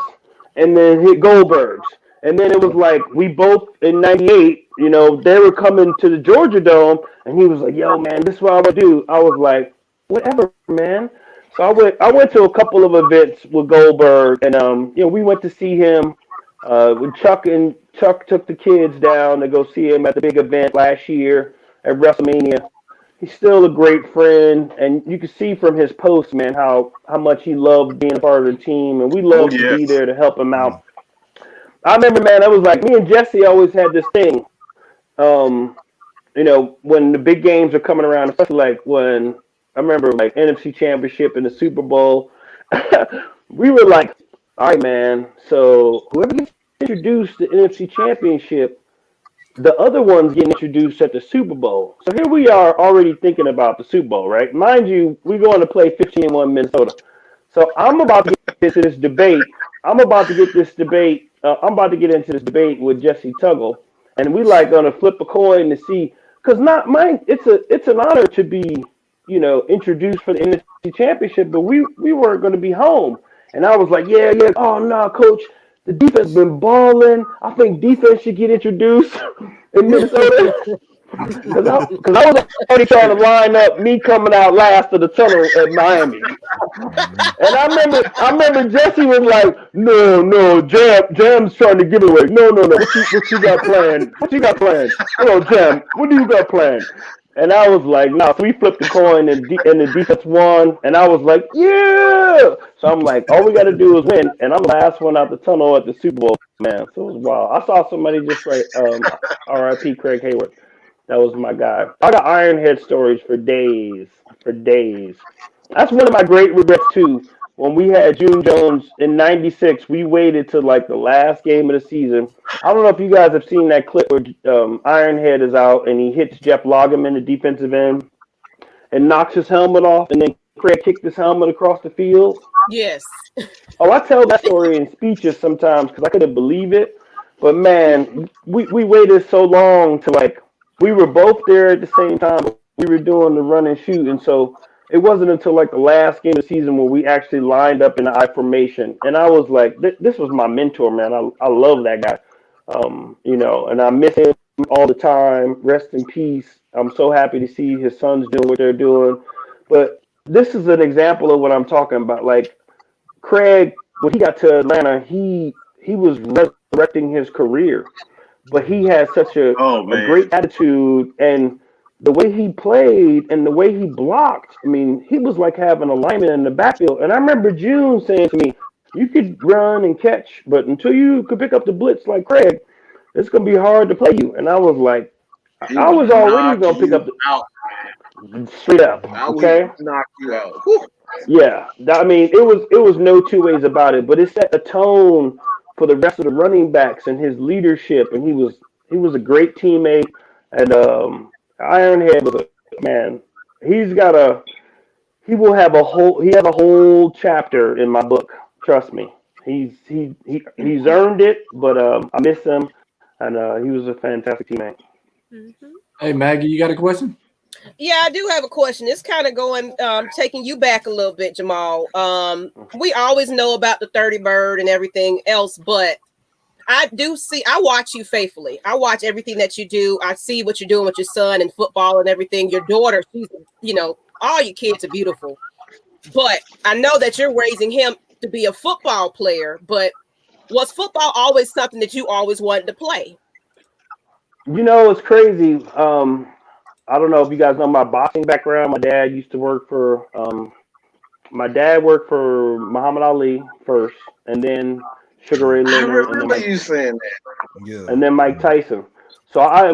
and then hit Goldberg's. And then it was like we both in '98, they were coming to the Georgia Dome, and he was like, yo, man, this is what I would do. I was like, whatever, man. So I went to a couple of events with Goldberg, and we went to see him. When Chuck took the kids down to go see him at the big event last year at WrestleMania. He's still a great friend, and you can see from his posts, man, how much he loved being a part of the team, and we love to be there to help him out. I remember, man, I was like, me and Jesse always had this thing, when the big games are coming around, especially like when I remember like NFC Championship and the Super Bowl, we were like, all right, man, so whoever gets introduced to the NFC Championship, the other ones getting introduced at the Super Bowl. So here we are already thinking about the Super Bowl, right? Mind you, we're going to play 15-1 Minnesota. So I'm about to get into this debate. I'm about to get into this debate with Jesse Tuggle, and we like going to flip a coin to see, because it's an honor to be, introduced for the NFC Championship, but we weren't going to be home. And I was like, yeah. Oh, no, coach. The defense been balling. I think defense should get introduced in Minnesota. Because I was already trying to line up me coming out last of the tunnel at Miami. And I remember Jesse was like, no, Jam's trying to give it away. No. What you got planned? What you got planned? No, Jam, what do you got planned? And I was like, no. So we flipped the coin, and the defense won. And I was like, yeah. So I'm like, all we got to do is win. And I'm the last one out the tunnel at the Super Bowl, man. So it was wild. I saw somebody just like R.I.P. Craig Hayward. That was my guy. I got Ironhead stories for days. That's one of my great regrets, too. When we had June Jones in '96, we waited till like the last game of the season. I don't know if you guys have seen that clip where Ironhead is out and he hits Jeff Loggeman, the defensive end, and knocks his helmet off, and then Craig kicked his helmet across the field. Yes. Oh, I tell that story in speeches sometimes because I couldn't believe it. But man, we waited so long to like we were both there at the same time. We were doing the run and shoot, and so it wasn't until like the last game of the season where we actually lined up in the I formation. And I was like, this was my mentor, man. I love that guy, and I miss him all the time. Rest in peace. I'm so happy to see his sons doing what they're doing. But this is an example of what I'm talking about. Like Craig, when he got to Atlanta, he was resurrecting his career, but he had such a great attitude, and the way he played and the way he blocked. I mean, he was like having a lineman in the backfield. And I remember June saying to me, "You could run and catch, but until you could pick up the blitz like Craig, it's gonna be hard to play you." And I was like, I was already gonna pick up straight up. Okay, knock you out. Yeah, I mean, it was no two ways about it. But it set a tone for the rest of the running backs and his leadership, and he was a great teammate. And Ironhead was a man. He has a whole chapter in my book. Trust me, he's earned it. But I miss him, and he was a fantastic teammate. Mm-hmm. Hey Maggie, you got a question? Yeah, I do have a question. It's kind of going, taking you back a little bit, Jamal. We always know about the 30 bird and everything else, but I watch you faithfully. I watch everything that you do. I see what you're doing with your son and football and everything. Your daughter, she's, all your kids are beautiful. But I know that you're raising him to be a football player, but was football always something that you always wanted to play? It's crazy. I don't know if you guys know my boxing background. My dad used to work for Muhammad Ali first, and then Sugar Ray Leonard. I remember you saying that. Yeah. And then Mike Tyson. So I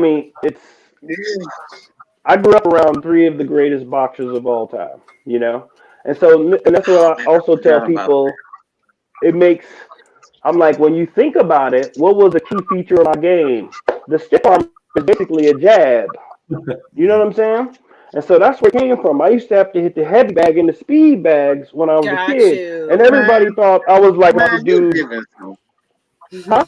grew up around three of the greatest boxers of all time, and that's what I also tell people. I'm like, when you think about it, what was a key feature of my game? The stiff arm is basically a jab. You know what I'm saying? And so that's where it came from. I used to have to hit the heavy bag and the speed bags when I was a kid. And everybody thought I was like my dude. Huh?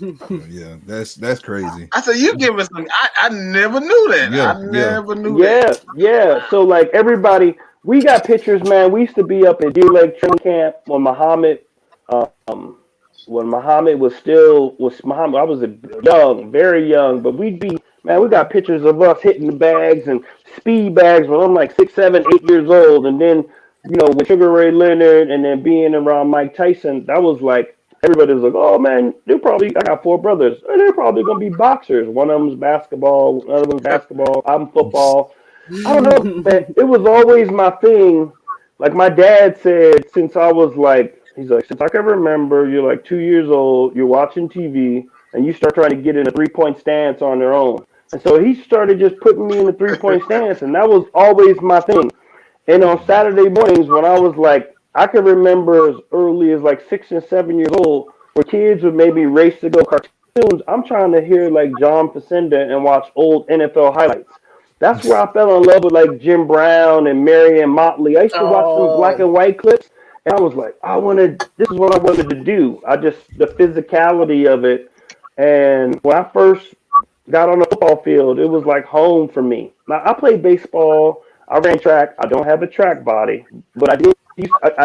Yeah, that's crazy. I said, you give us some. I never knew that. I never knew that. Yeah. So like everybody, we got pictures, man. We used to be up at Deer Lake training camp when Muhammad was Muhammad. I was very young, but we got pictures of us hitting the bags and speed bags when I'm like 6, 7, 8 years old. And then, with Sugar Ray Leonard and then being around Mike Tyson, that was like, everybody was like, oh man, I got 4 brothers. And they're probably going to be boxers. One of them's basketball, another one's basketball. I'm football. I don't know, man. It was always my thing. Like my dad said, since I was like, he's like, since I can remember, you're like 2 years old, you're watching TV, and you start trying to get in a 3-point stance on their own. And so he started just putting me in the 3-point stance, and that was always my thing. And on Saturday mornings, when I was like, I can remember as early as like 6 and 7 years old, where kids would maybe race to go cartoons. I'm trying to hear like John Facenda and watch old NFL highlights. That's where I fell in love with like Jim Brown and Marion Motley. I used to watch some black and white clips. And I was like, this is what I wanted to do. The physicality of it. And when I first got on the football field, it was like home for me. Now, I played baseball. I ran track. I don't have a track body, but I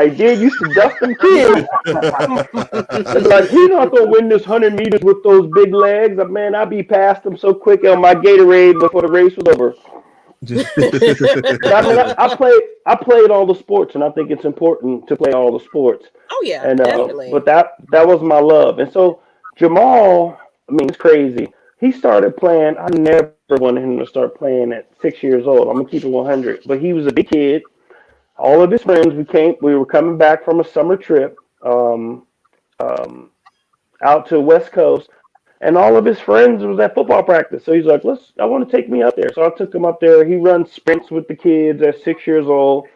did used to dust them kids. Like, you're not going to win this 100 meters with those big legs. Man, I'd be past them so quick on my Gatorade before the race was over. I played all the sports, and I think it's important to play all the sports. Oh yeah, and definitely. But that was my love, and so Jamal, it's crazy. He started playing. I never wanted him to start playing at 6 years old. I'm gonna keep it 100. But he was a big kid. All of his friends, we were coming back from a summer trip, out to West Coast. And all of his friends was at football practice. So he's like, I want to take me up there. So I took him up there. He runs sprints with the kids at 6 years old.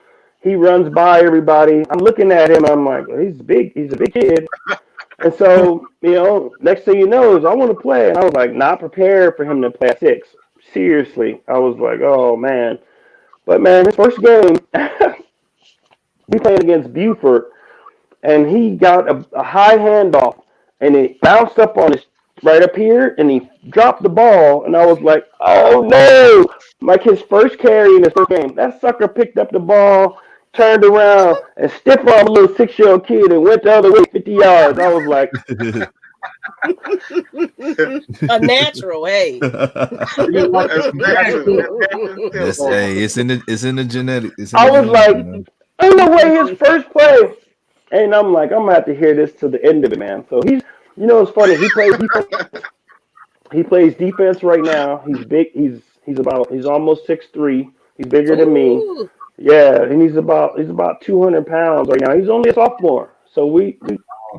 He runs by everybody. I'm looking at him. I'm like, he's big. He's a big kid. And so, next thing you know is I want to play. And I was like, not prepared for him to play at 6. Seriously. I was like, oh, man. But, man, his first game, we played against Buford. And he got a high handoff. And it bounced up on his right up here, and he dropped the ball, and I was like, oh no! Like his first carry in his first game, that sucker picked up the ball, turned around, and stiff armed a little 6-year-old kid and went the other way 50 yards. I was like, A natural, hey. It's in the genetic. I was like, ain't no way his first play. And I'm like, I'm gonna have to hear this to the end of it, man. So he's, it's funny. He plays defense. He plays defense right now. He's big. He's almost 6'3". He's bigger than me. Ooh. Yeah, and he's about 200 pounds right now. He's only a sophomore. So we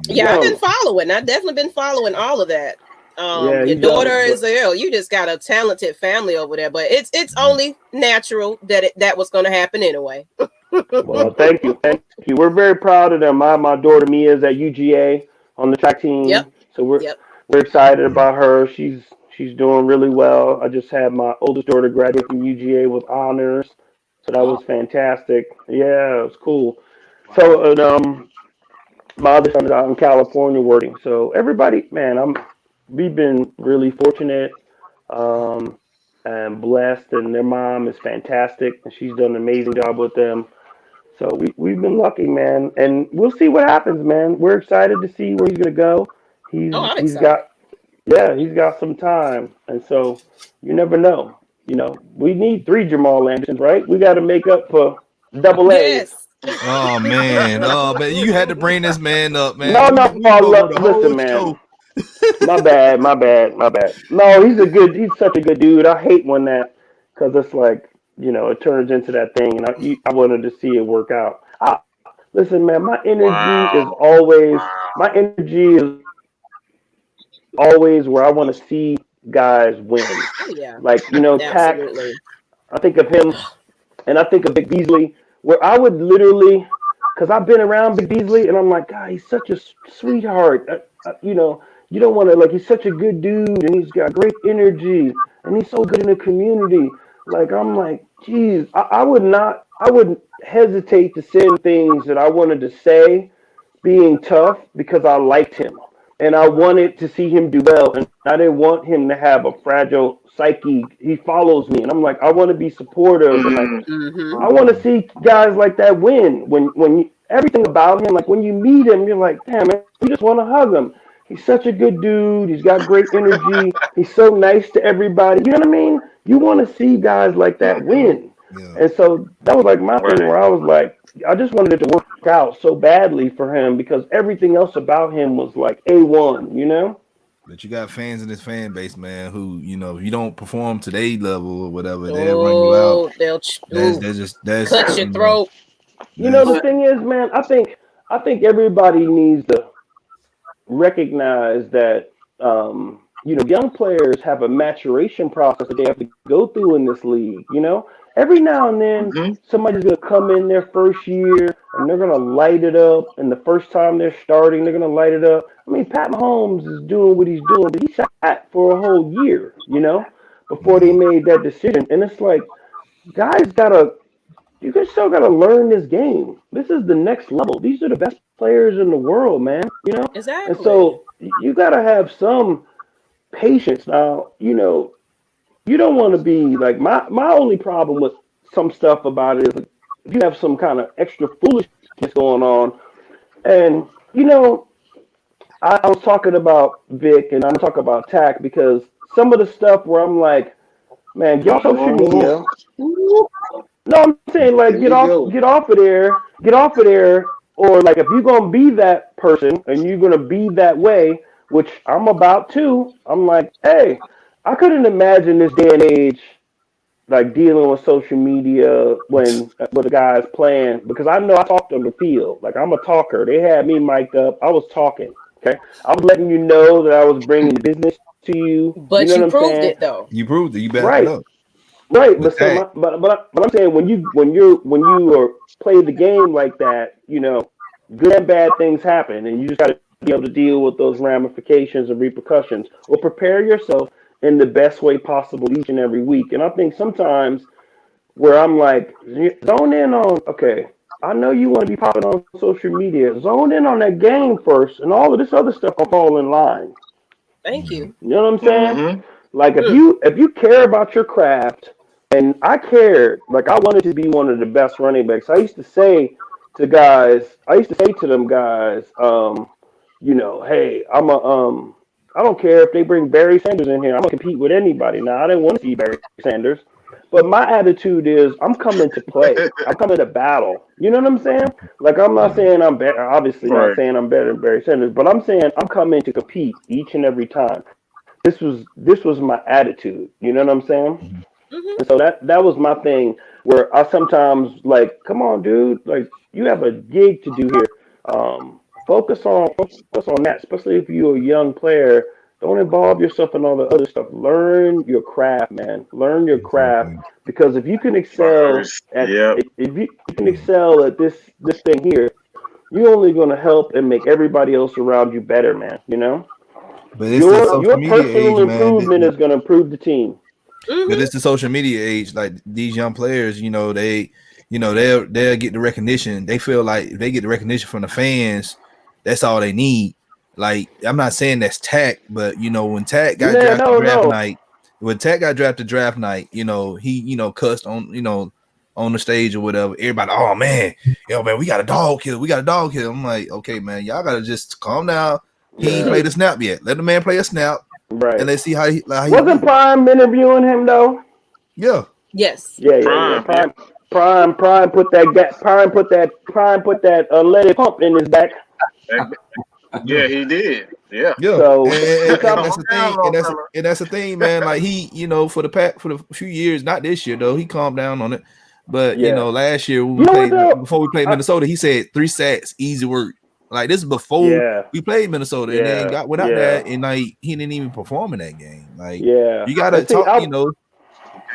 Yeah, I've been following. I've definitely been following all of that. Your daughter is there. You just got a talented family over there, but it's only natural that was going to happen anyway. Well, thank you. We're very proud of them. My daughter Mia is at UGA on the track team. Yep. So we're excited about her. She's doing really well. I just had my oldest daughter graduate from UGA with honors, so that was fantastic. Yeah, it was cool. So my other son is out in California working. So everybody, man, we've been really fortunate and blessed, and their mom is fantastic, and she's done an amazing job with them. So we've been lucky, man, and we'll see what happens, man. We're excited to see where he's gonna go. He's got some time, and so you never know. We need 3 Jamal Andersons, right? We got to make up for double A. Yes. Oh man, you had to bring this man up, man. No, listen, man. My bad. No, he's such a good dude. I hate when because it's like, it turns into that thing, and I wanted to see it work out. Listen, man, my energy is always where I want to see guys win. Oh, yeah. Like, Tack, I think of him, and I think of Big Beasley, where I would literally, because I've been around Big Beasley, and I'm like, God, he's such a sweetheart. You don't want to, he's such a good dude, and he's got great energy, and he's so good in the community. I'm like, geez, I wouldn't hesitate to send things that I wanted to say being tough because I liked him. And I wanted to see him do well, and I didn't want him to have a fragile psyche. He follows me, and I'm like, I want to be supportive, and I want to see guys like that win. When everything about him, when you meet him, you're like, damn, man, you just want to hug him. He's such a good dude. He's got great energy. He's so nice to everybody. You know what I mean? You want to see guys like that win. Yeah. And so that was my thing where I was like, I just wanted it to work out so badly for him because everything else about him was A1, But you got fans in this fan base, man, who, if you don't perform to their level or whatever, they'll run you out. That's cut your throat. The thing is, man, I think everybody needs to recognize that, young players have a maturation process that they have to go through in this league, Every now and then, somebody's going to come in their first year, and they're going to light it up. And the first time they're starting, they're going to light it up. I mean, Pat Mahomes is doing what he's doing, but he sat for a whole year, before they made that decision. And it's like, guys you guys still got to learn this game. This is the next level. These are the best players in the world, man, Exactly. And so you got to have some patience. Now, you don't want to be my only problem with some stuff about it is if you have some kind of extra foolishness going on. And, I was talking about Vic and I'm talking about Tack because some of the stuff where I'm like, man, get off social media. No, I'm saying get off of there. Or if you're going to be that person and you're going to be that way, which I'm about to, I'm like, hey, I couldn't imagine this day and age, dealing with social media when the guys playing, because I know I talked on the field. I'm a talker. They had me mic'd up. I was talking. Okay, I was letting you know that I was bringing business to you. But you proved it, though. You proved it. You backed it up. Right, but I'm saying when you play the game like that, good and bad things happen, and you just got to be able to deal with those ramifications and repercussions. Or prepare yourself in the best way possible each and every week. And I think sometimes where I'm zone in on, okay, I know you want to be popping on social media. Zone in on that game first, and all of this other stuff will fall in line. Thank you. You know what I'm saying? Mm-hmm. Like if you care about your craft, and I cared, like I wanted to be one of the best running backs. I used to say to them guys, hey, I don't care if they bring Barry Sanders in here. I'm gonna compete with anybody. Now I didn't want to see Barry Sanders, but my attitude is I'm coming to play. I'm coming to battle. You know what I'm saying? Like I'm not saying I'm better. Obviously, not Right. saying I'm better than Barry Sanders, but I'm saying I'm coming to compete each and every time. This was my attitude. You know what I'm saying? Mm-hmm. And so that was my thing where I sometimes like, come on, dude, like you have a gig to do here. Focus on that, especially if you're a young player. Don't involve yourself in all the other stuff. Learn your craft, man. Learn your craft because if you can excel First. at Yep. if you can excel at this thing here, you're only going to help and make everybody else around you better, man. You know, But it's the social your media personal age, man. improvement is going to improve the team. But it's the social media age. Like these young players, they'll get the recognition. They feel like if they get the recognition from the fans, that's all they need. Like I'm not saying that's Tack, but when Tack got drafted draft night, he cussed on the stage or whatever. Everybody, oh man, man, we got a dog kill. I'm like, okay, man, y'all gotta just calm down. He ain't played a snap yet. Let the man play a snap. Right. And let's see how he Wasn't Prime interviewing him though? Yeah. Yes. Yeah. Prime put that unleaded pump in his back. Yeah, he did. Yeah. So and that's the thing, man. Like he, for the few years, not this year though, he calmed down on it. But last year before we played Minnesota, he said 3 sacks, easy work. Like this is before we played Minnesota, and then went out there and like he didn't even perform in that game. Like you gotta talk,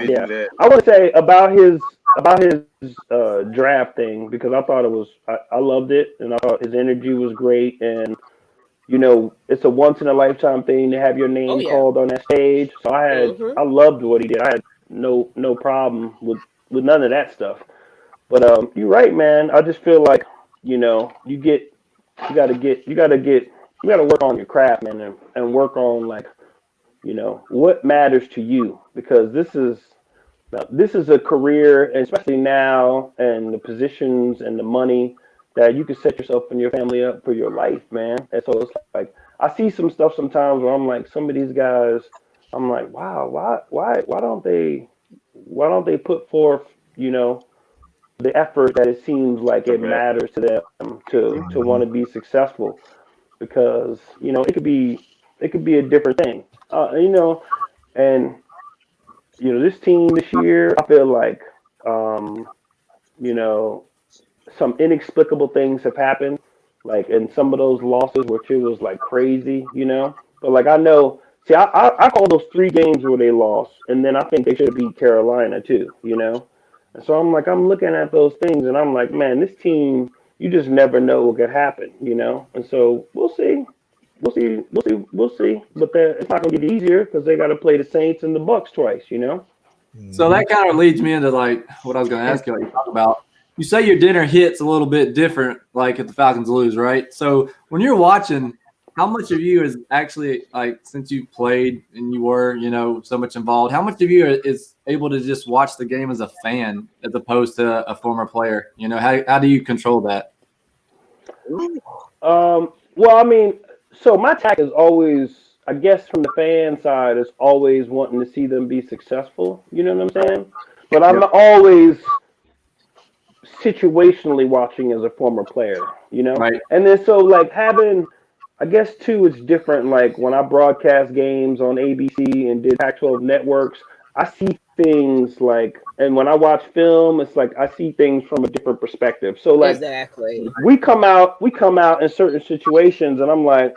Yeah, I want to say about his draft thing because I thought I loved it, and I thought his energy was great, and it's a once in a lifetime thing to have your name called on that stage. So I loved what he did. I had no problem with none of that stuff. But you're right, man. I just feel like you gotta work on your craft, man, and work on like what matters to you because this is a career, and especially now, and the positions and the money that you can set yourself and your family up for your life, man. And so it's like I see some stuff sometimes where I'm like, some of these guys, I'm like, wow, why don't they put forth, the effort that it seems like it matters to them to want to be successful, because it could be a different thing, and this team this year, I feel like, some inexplicable things have happened, like in some of those losses, which it was like crazy, But like I know, see, I call those 3 games where they lost, and then I think they should have beat Carolina too, And so I'm looking at those things, and I'm like, man, this team, you just never know what could happen, And so we'll see. But it's not going to get easier because they got to play the Saints and the Bucks twice, So that kind of leads me into like what I was going to ask you, like you talk about. You say your dinner hits a little bit different, like if the Falcons lose, right? So when you're watching, how much of you is actually like, since you played and you were, so much involved, how much of you is able to just watch the game as a fan as opposed to a former player? How do you control that? Well, I mean, so my tack is always, I guess, from the fan side, is always wanting to see them be successful. You know what I'm saying? But I'm always situationally watching as a former player, Right. And then so like having, I guess too, it's different. Like when I broadcast games on ABC and did Pac-12 networks, I see things like, and when I watch film, it's like I see things from a different perspective. So like Exactly. we come out in certain situations, and I'm like,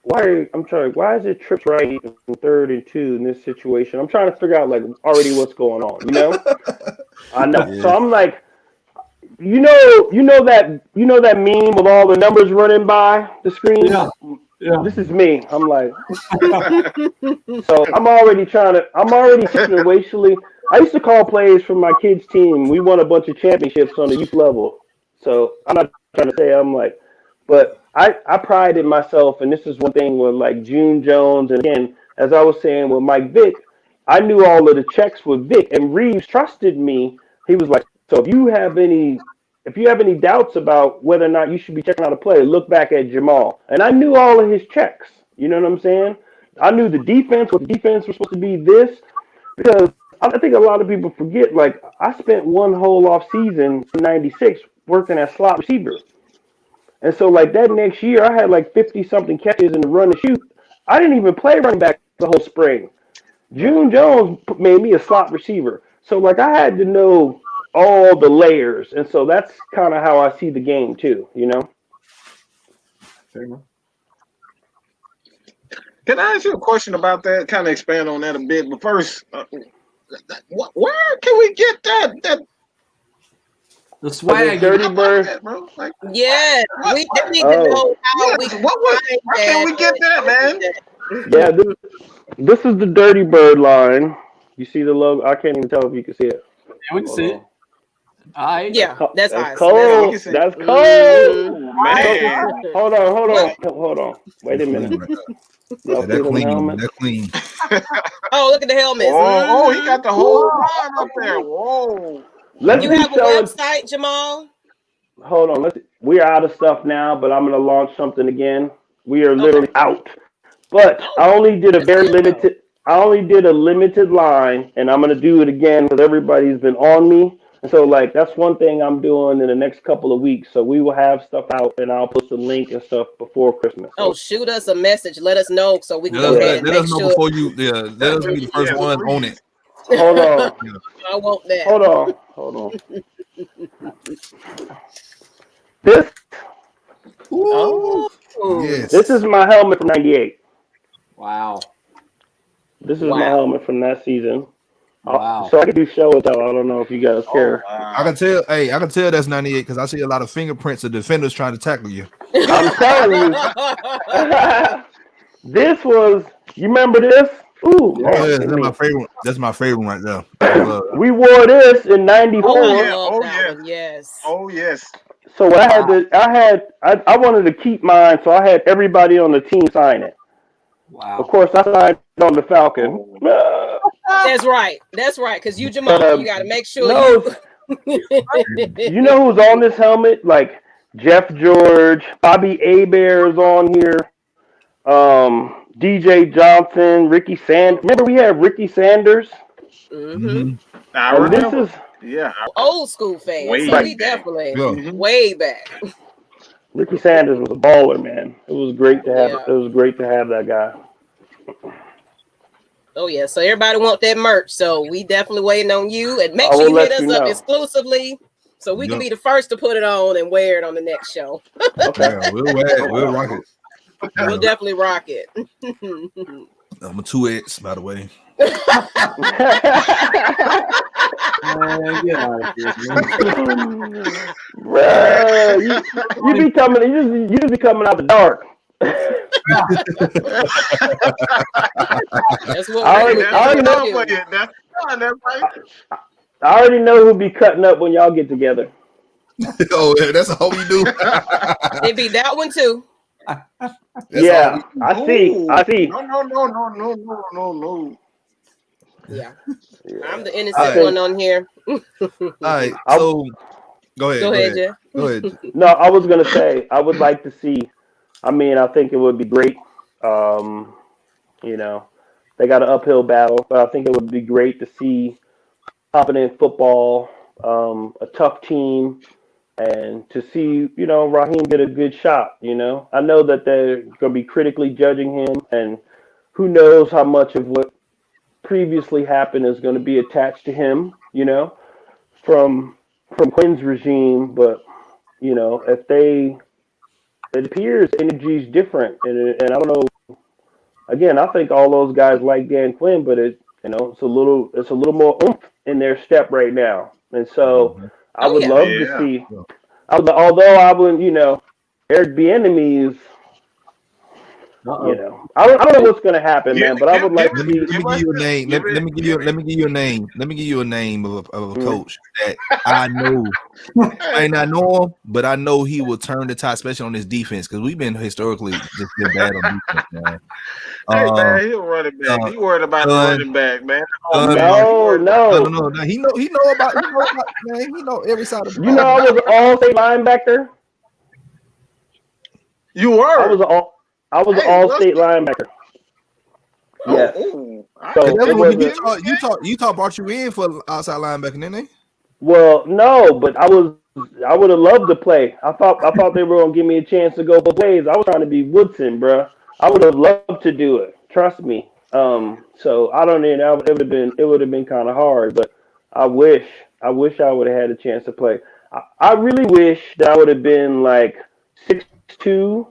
why is it trips right in 3rd and 2 in this situation? I'm trying to figure out like already what's going on, I know. Yeah. So I'm like, that meme with all the numbers running by the screen? Yeah. This is me. I'm like, so I'm already situationally. I used to call plays from my kids' team. We won a bunch of championships on the youth level. So I'm not trying to say I'm like, But I prided myself, and this is one thing with like June Jones, and again, as I was saying with Mike Vick, I knew all of the checks with Vick, and Reeves trusted me. He was like, so if you have any doubts about whether or not you should be checking out a play, look back at Jamal. And I knew all of his checks. You know what I'm saying? I knew the defense, what the defense was supposed to be this, because I think a lot of people forget, like, I spent one whole off season in 96 working at slot receiver. And so, like, that next year, I had like 50-something catches in the run and shoot. I didn't even play running back the whole spring. June Jones made me a slot receiver. So, like, I had to know all the layers. And so that's kind of how I see the game, too, you know? Fair enough. Can I ask you a question about that? Kind of expand on that a bit. But first, where can we get that The swag. Dirty Bird. that, bro? Like, Yeah, we didn't even know how we where can we get that, man? Yeah, this is the Dirty Bird line. You see the logo? I can't even tell if you can see it. Yeah, we can see it. All right. Yeah, that's us. cold. That's cold. Man. Hold on. Wait a minute. Y'all see That the clean. helmet? That clean. Oh, look at the helmets. Oh, he got the whole line up there. Whoa. Let's You be have a showing. website, Jamal? Hold on. We're out of stuff now, but I'm gonna launch something again. We are literally out. But I only did a very limited. I only did a limited line, and I'm gonna do it again because everybody's been on me. And so, like, that's one thing I'm doing in the next couple of weeks. So we will have stuff out, and I'll post a link and stuff before Christmas. So. Oh, shoot us a message. Let us know so we can Let go ahead and let make us know sure. before you. Yeah, let us be the first one on it. Hold on. I want that. Hold on. This Oh, Yes. This is my helmet from '98. Wow. This is Wow. my helmet from that season. Wow. So I can do show and tell. I don't know if you guys care. I can tell. Hey, I can tell that's 98 because I see a lot of fingerprints of defenders trying to tackle you. I'm telling you. This was. You remember this? Ooh, Oh, yeah, that's my favorite. That's my favorite right there. we wore this in '94. Oh, I yeah. love Oh, that yeah. one. Yes. Oh, yes. So what I wanted to keep mine, so I had everybody on the team sign it. Wow. Of course, I signed on the Falcon. That's right. That's right. Because you, Jamal, you got to make sure No, you know who's on this helmet? Like Jeff George, Bobby Hebert is on here. DJ Johnson, Ricky Sanders. Remember we had Ricky Sanders? Mm-hmm. I And this remember. is Yeah. Old school fans. Way So back we then. definitely Yeah. way back. Ricky Sanders was a baller, man. It was great to have. Yeah. It was great to have that guy. Oh yeah. So everybody want that merch. So we definitely waiting on you. And make I sure will you let hit us you up know. exclusively so we can Yep. be the first to put it on and wear it on the next show. Okay. Yeah, we'll rock it. We'll definitely rock it. I'm a 2X, by the way. Man, get out of here, man. Bruh, you be coming. You just be coming out the dark. That's what I we already do. I already know who'll be cutting up when y'all get together. Oh, yeah, that's all we do. It be that one too. That's Yeah, all we I see. No. Yeah. Yeah. I'm the innocent All right. one on here. All right, so go ahead. Go ahead, Jeff. Go ahead. No, I was gonna say I would like to see. I mean, I think it would be great. You know, they got an uphill battle, but I think it would be great to see confident football, a tough team, and to see, you know, Raheem get a good shot. You know, I know that they're gonna be critically judging him, and who knows how much of what previously happened is going to be attached to him. You know, from Quinn's regime, but you know, if it appears energy's different, and I don't know. Again, I think all those guys like Dan Quinn, but it's a little more oomph in their step right now, and so I would love to see. Although I wouldn't, Eric Bieniemy is You know, I don't know what's gonna happen, man. But I would like to Let see. me give you a name. Let me give you a name. Let me give you a name of a coach that I know. I may not know him, but I know he will turn the tide, especially on his defense, because we've been historically just been bad on defense, man. Hey man, he'll run it back. He worried about the running back, man. No. He know about man. He know every side of the You know, I was an all-state linebacker. You were. I was an all-state linebacker. Yes. So Utah brought you in for outside linebacker, didn't they? Well, no, but I would have loved to play. I thought they were gonna give me a chance to go both ways. I was trying to be Woodson, bro. I would have loved to do it. Trust me. So I don't know. It would have been kind of hard, but I wish I would have had a chance to play. I really wish that I would have been like 6'2"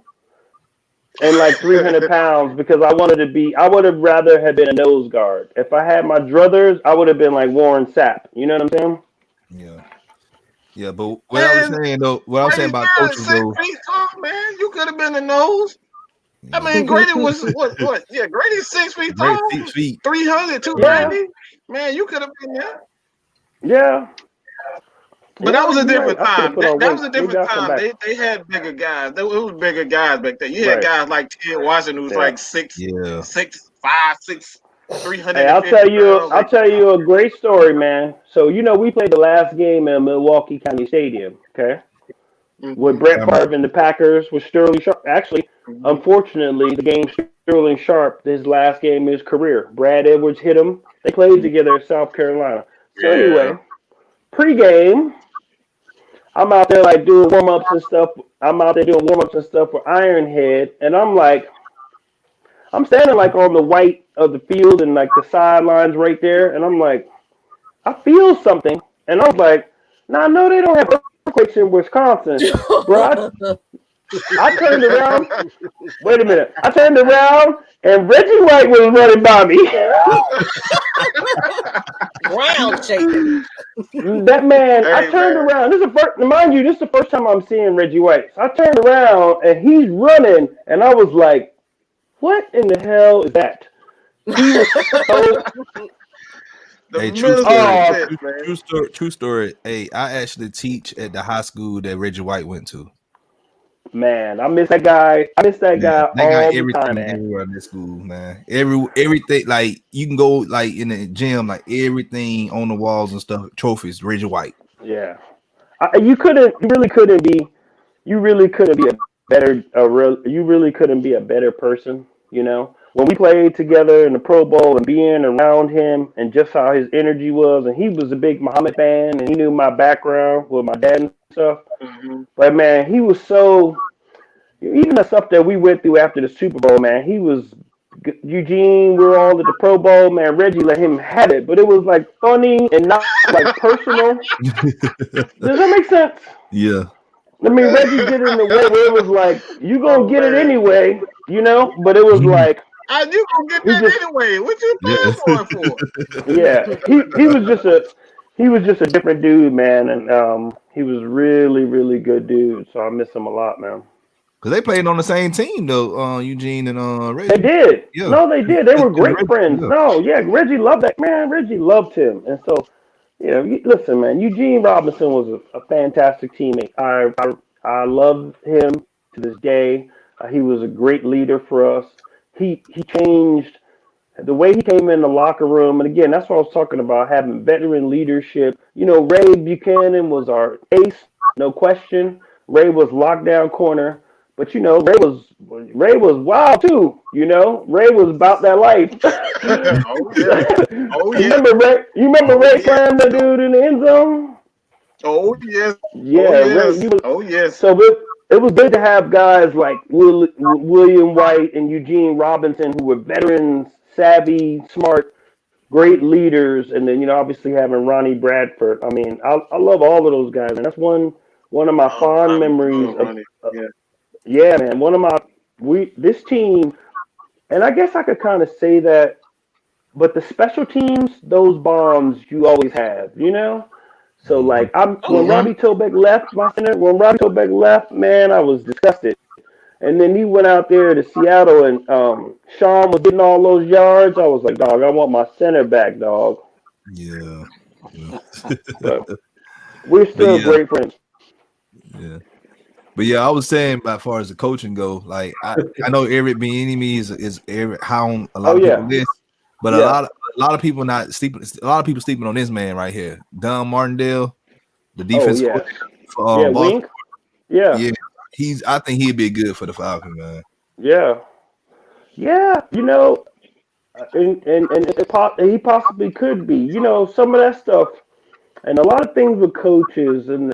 and like 300 pounds because I would have rather have been a nose guard. If I had my druthers, I would have been like Warren Sapp. You know what I'm saying? Yeah, but what I was saying though, what I was saying about coaches though, 6 feet tall, man, you could have been the nose. I mean, Grady was what? Yeah, Grady's 6 feet tall. 6 feet, 300, 290. Yeah. Man, you could have been there. Yeah. But that was a different time. That was a different time. They had bigger guys. It was bigger guys back then. You had guys like Ted Washington, who was like 6'5", 300. Hey, I'll tell you a great story, man. So we played the last game in Milwaukee County Stadium, okay? With Brett Favre and the Packers with Sterling Sharp. Actually, unfortunately, the game Sterling Sharp, his last game of his career. Brad Edwards hit him. They played together in South Carolina. So anyway, pregame, I'm out there like doing warm-ups and stuff. For Ironhead, and I'm standing like on the white of the field and like the sidelines right there, and I'm like, I feel something, and I was like, no, they don't have earthquakes in Wisconsin, bro. I turned around. Wait a minute. I turned around, and Reggie White was running by me. Ground shaking. That man, I turned around. This is the first time I'm seeing Reggie White. So I turned around, and he's running, and I was like, what in the hell is that? He was so true story. Hey, I actually teach at the high school that Reggie White went to. Man, I miss that guy. All the time, man. Everywhere in this school, man. Everything, like you can go like in the gym, like everything on the walls and stuff, trophies, Reggie White. Yeah, you really couldn't be a better person. When we played together in the Pro Bowl and being around him and just how his energy was, and he was a big Muhammad fan and he knew my background with my dad and stuff. Mm-hmm. But man, he was so, even the stuff that we went through after the Super Bowl, man, he was, Eugene, we were all at the Pro Bowl, man, Reggie let him have it, but it was like funny and not like personal. Does that make sense? Yeah. I mean, Reggie did it in a way where it was like, you gonna get it anyway, but it was like, you gonna get that anyway. What you paying for? Yeah, he was just a different dude, man, and he was really, really good dude. So I miss him a lot, man. Because they played on the same team, though, Eugene and Reggie. They did. Yeah. No, they did. They were great friends. Yeah. No, yeah, Reggie loved that man. Reggie loved him, and so listen, man. Eugene Robinson was a fantastic teammate. I love him to this day. He was a great leader for us. He changed the way he came in the locker room. And again, that's what I was talking about, having veteran leadership. Ray Buchanan was our ace, no question. Ray was lockdown corner. But, Ray was wild, too. Ray was about that life. Oh, yeah. You remember Ray slammed the dude in the end zone? Oh, yes. Yeah. Yes. So it was good to have guys like William White and Eugene Robinson, who were veterans, savvy, smart, great leaders, and then obviously having Ronnie Bradford. I mean, I love all of those guys, and that's one of my fond memories. Yeah, man. This team, and I guess I could kind of say that, but the special teams, those bombs you always have, So like when Robbie Tobeck left, man, I was disgusted. And then he went out there to Seattle, and Sean was getting all those yards. I was like, dog, I want my center back, dog. Yeah. But we're But still yeah, great friends. yeah. But yeah, I was saying, as far as the coaching go, like I know Eric Bieniemy is Eric how on a lot of people list, but a lot of people not sleeping. A lot of people sleeping on this man right here, Don Martindale, the defense coach for Baltimore. Wink. Yeah. I think he'd be good for the Falcons, man. Yeah. You know, and he possibly could be. You know, some of that stuff. And a lot of things with coaches and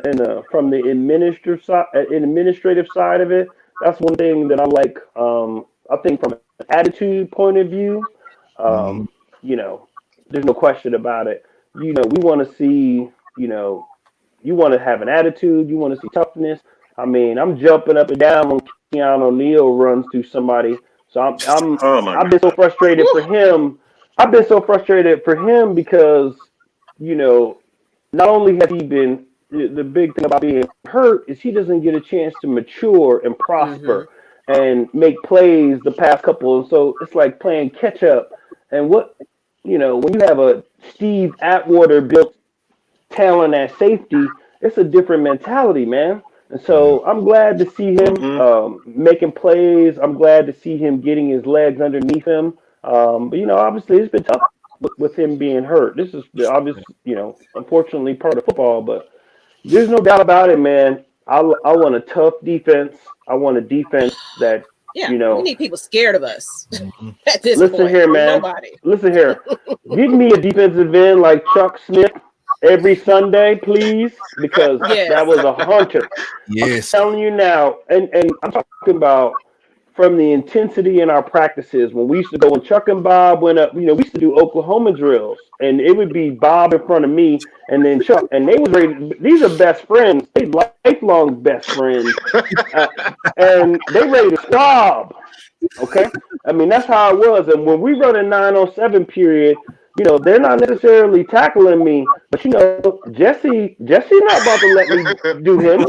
from the administrative side of it, that's one thing that I like. I think from an attitude point of view, you know, there's no question about it. You know, we want to see, you know, you want to have an attitude, you want to see toughness. I mean, I'm jumping up and down when Keanu O'Neal runs through somebody. So I've been so frustrated for him. I've been so frustrated for him because, you know, not only has he been, the big thing about being hurt is he doesn't get a chance to mature and prosper and make plays the past couple. And so it's like playing catch up. And what, you know, when you have a Steve Atwater built talent at safety, it's a different mentality, man. And so I'm glad to see him making plays. I'm glad to see him getting his legs underneath him. But, you know, obviously it's been tough with him being hurt. This is the obvious, you know, unfortunately part of football, but there's no doubt about it, man. I want a tough defense. I want a defense that, you know. We need people scared of us at this point. Listen here, man. Nobody. Listen here. Give me a defensive end like Chuck Smith every Sunday, please, because that was a hunter. Yes. I'm telling you now, and I'm talking about from the intensity in our practices when we used to go, when Chuck and Bob went up, you know, we used to do Oklahoma drills, and it would be Bob in front of me and then Chuck, and they was ready. These are best friends, they lifelong best friends, and they ready to squab. Okay, I mean that's how it was. And when we run a 907 period, you know, they're not necessarily tackling me, but you know, Jesse not about to let me do him.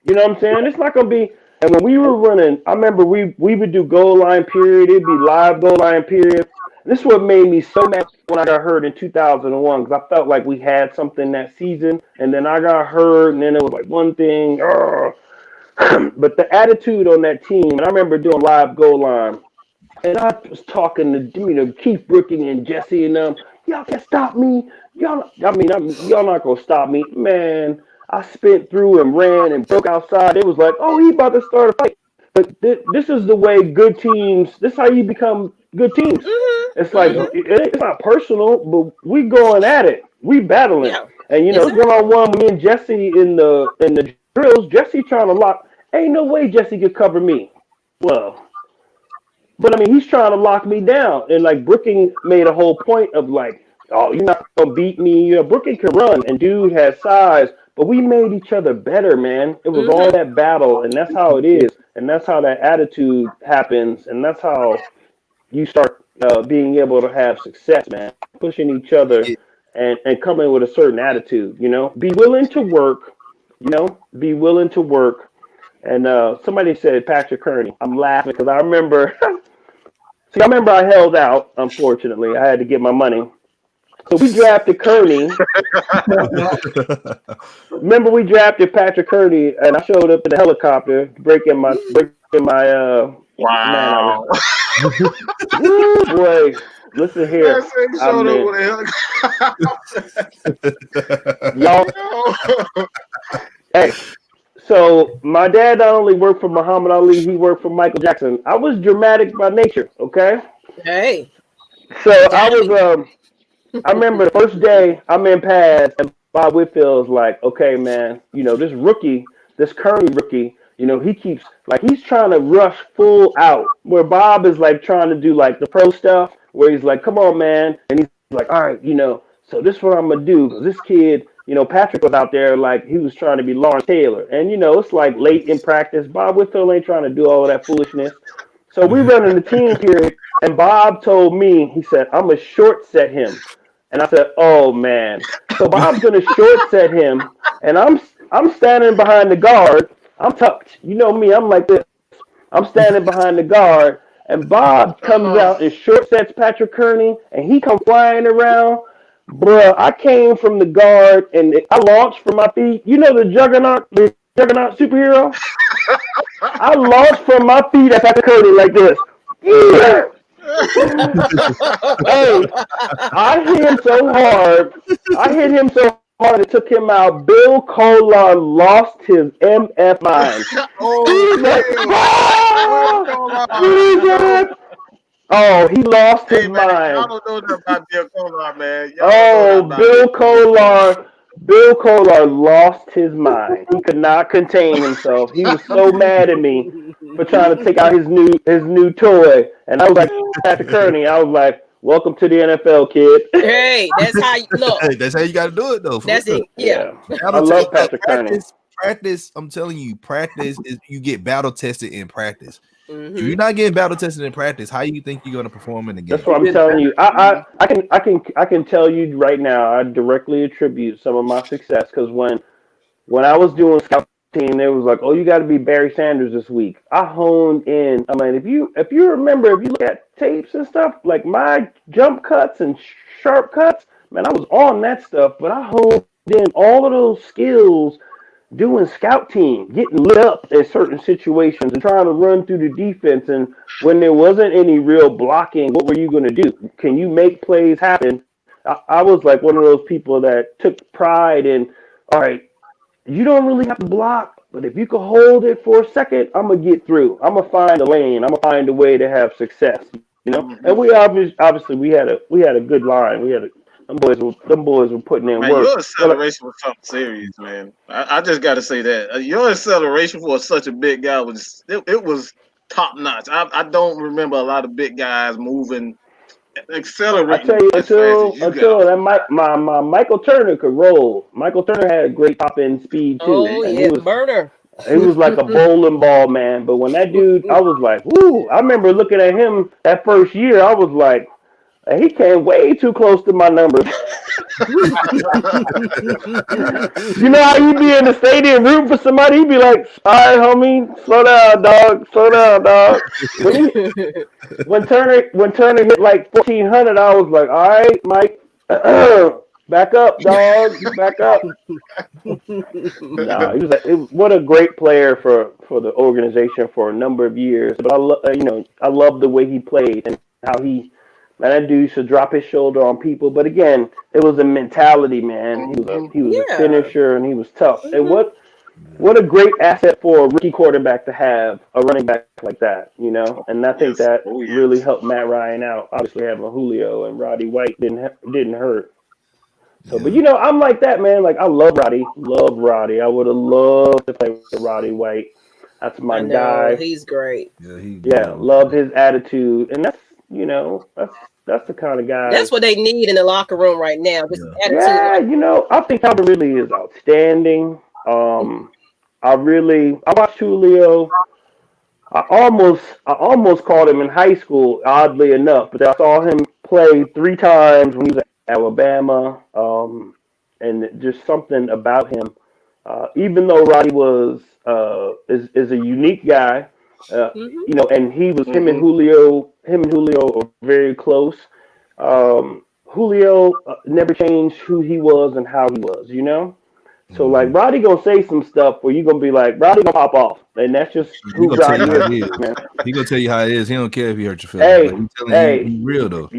You know what I'm saying? It's not gonna be. And when we were running, I remember we would do goal line period. It'd be live goal line period. This is what made me so mad when I got hurt in 2001, because I felt like we had something that season, and then I got hurt, and then it was like one thing. But the attitude on that team, and I remember doing live goal line, and I was talking to, you know, Keith Brooking and Jesse and them. Y'all can't stop me. Y'all not gonna stop me, man. I spent through and ran and broke outside. It was like, oh, he about to start a fight. But this is the way good teams, this is how you become good teams. It's like, it's not personal, but we going at it. We battling. Yeah. And, you know, one-on-one, me and Jesse in the drills, Jesse trying to lock. Ain't no way Jesse could cover me. Well, but, I mean, he's trying to lock me down. And, like, Brooking made a whole point of, like, oh, you're not going to beat me. You know, Brooking can run, and dude has size. But we made each other better, man. It was all that battle, and that's how it is. And that's how that attitude happens, and that's how you start being able to have success, man. Pushing each other and coming with a certain attitude, you know. Be willing to work, you know. Be willing to work. And somebody said Patrick Kearney. I'm laughing because I remember I held out, unfortunately. I had to get my money. So we drafted Kearney. Remember, we drafted Patrick Kearney, and I showed up in a helicopter, breaking my. Wow. Ooh, boy, listen here. Y'all. Hey, so my dad not only worked for Muhammad Ali, he worked for Michael Jackson. I was dramatic by nature. Okay. Hey. So I was I remember the first day I'm in pads, and Bob Whitfield's like, okay, man, you know, this Kearney rookie, you know, he's trying to rush full out, where Bob is like trying to do like the pro stuff, where he's like, come on, man. And he's like, all right, you know, so this is what I'm going to do. Because this kid, you know, Patrick was out there like he was trying to be Lawrence Taylor. And, you know, it's like late in practice. Bob Whitfield ain't trying to do all of that foolishness. So we running the team period, and Bob told me, he said, I'm going to short set him. And I said, oh, man. So Bob's going to short set him, and I'm standing behind the guard. I'm tucked. You know me. I'm like this. I'm standing behind the guard, and Bob comes out and short sets Patrick Kearney, and he come flying around. Bruh, I came from the guard, and I launched from my feet. You know the Juggernaut superhero? I launched from my feet at Patrick Kearney like this. Yeah. Hey, I hit him so hard. I hit him so hard it took him out. Bill Colon lost his MF mind. He's like, Jesus! Oh, he lost his mind. Y'all don't know nothing about Bill Colon, man. Bill Colon lost his mind. He could not contain himself. He was so mad at me for trying to take out his new toy. And I was like, Patrick Kearney, I was like, welcome to the NFL, kid. Hey, that's how you look. Hey, that's how you got to do it, though. That's it. Yeah. I love Patrick Kearney. Practice, I'm telling you, practice is you get battle tested in practice. Mm-hmm. If you're not getting battle tested in practice, how you think you're going to perform in the game? That's what I'm telling you. I can tell you right now. I directly attribute some of my success because when I was doing scout team, it was like, oh, you got to be Barry Sanders this week. I honed in. I mean, if you remember, if you look at tapes and stuff, like my jump cuts and sharp cuts, man, I was on that stuff. But I honed in all of those skills doing scout team, getting lit up in certain situations and trying to run through the defense. And when there wasn't any real blocking, what were you going to do? Can you make plays happen? I was like one of those people that took pride in, all right, you don't really have to block, but if you can hold it for a second, I'm going to get through. I'm going to find a lane. I'm going to find a way to have success, you know? And we obviously we had a good line. Them boys were putting in man, work. Your acceleration was something serious, man. I just got to say that your acceleration for such a big guy was top notch. I don't remember a lot of big guys moving, accelerating. I tell you, until that my Michael Turner could roll. Michael Turner had a great top end speed too. Oh yeah, burner. He was like a bowling ball, man. But when that dude, I was like, whoo! I remember looking at him that first year. I was like, he came way too close to my numbers. You know how you be in the stadium rooting for somebody? He'd be like, all right, homie, slow down, dog. When Turner hit like 1,400, I was like, all right, Mike, back up, dog, back up. Nah, he was like, what a great player for the organization for a number of years. But I love the way he played and how he. Man, that dude should drop his shoulder on people. But again, it was a mentality, man. He was a finisher and he was tough. And what a great asset for a rookie quarterback to have a running back like that, you know? And I think that really helped Matt Ryan out. Obviously having Julio and Roddy White didn't hurt. So, but I'm like that, man. Like I love Roddy. I would have loved to play with Roddy White. That's my guy. He's great. Love his attitude. And that's the kind of guy. That's what they need in the locker room right now. Just attitude. I think Calvin Ridley is outstanding. I watched Julio. I almost called him in high school, oddly enough, but I saw him play 3 times when he was at Alabama. And just something about him. Even though Roddy is a unique guy. And he was him and Julio are very close. Julio never changed who he was and how he was, So like Roddy gonna say some stuff where you gonna be like, Roddy gonna pop off, and that's just who Roddy is, man. He gonna tell you how it is. He don't care if he hurt your feelings. He's real though.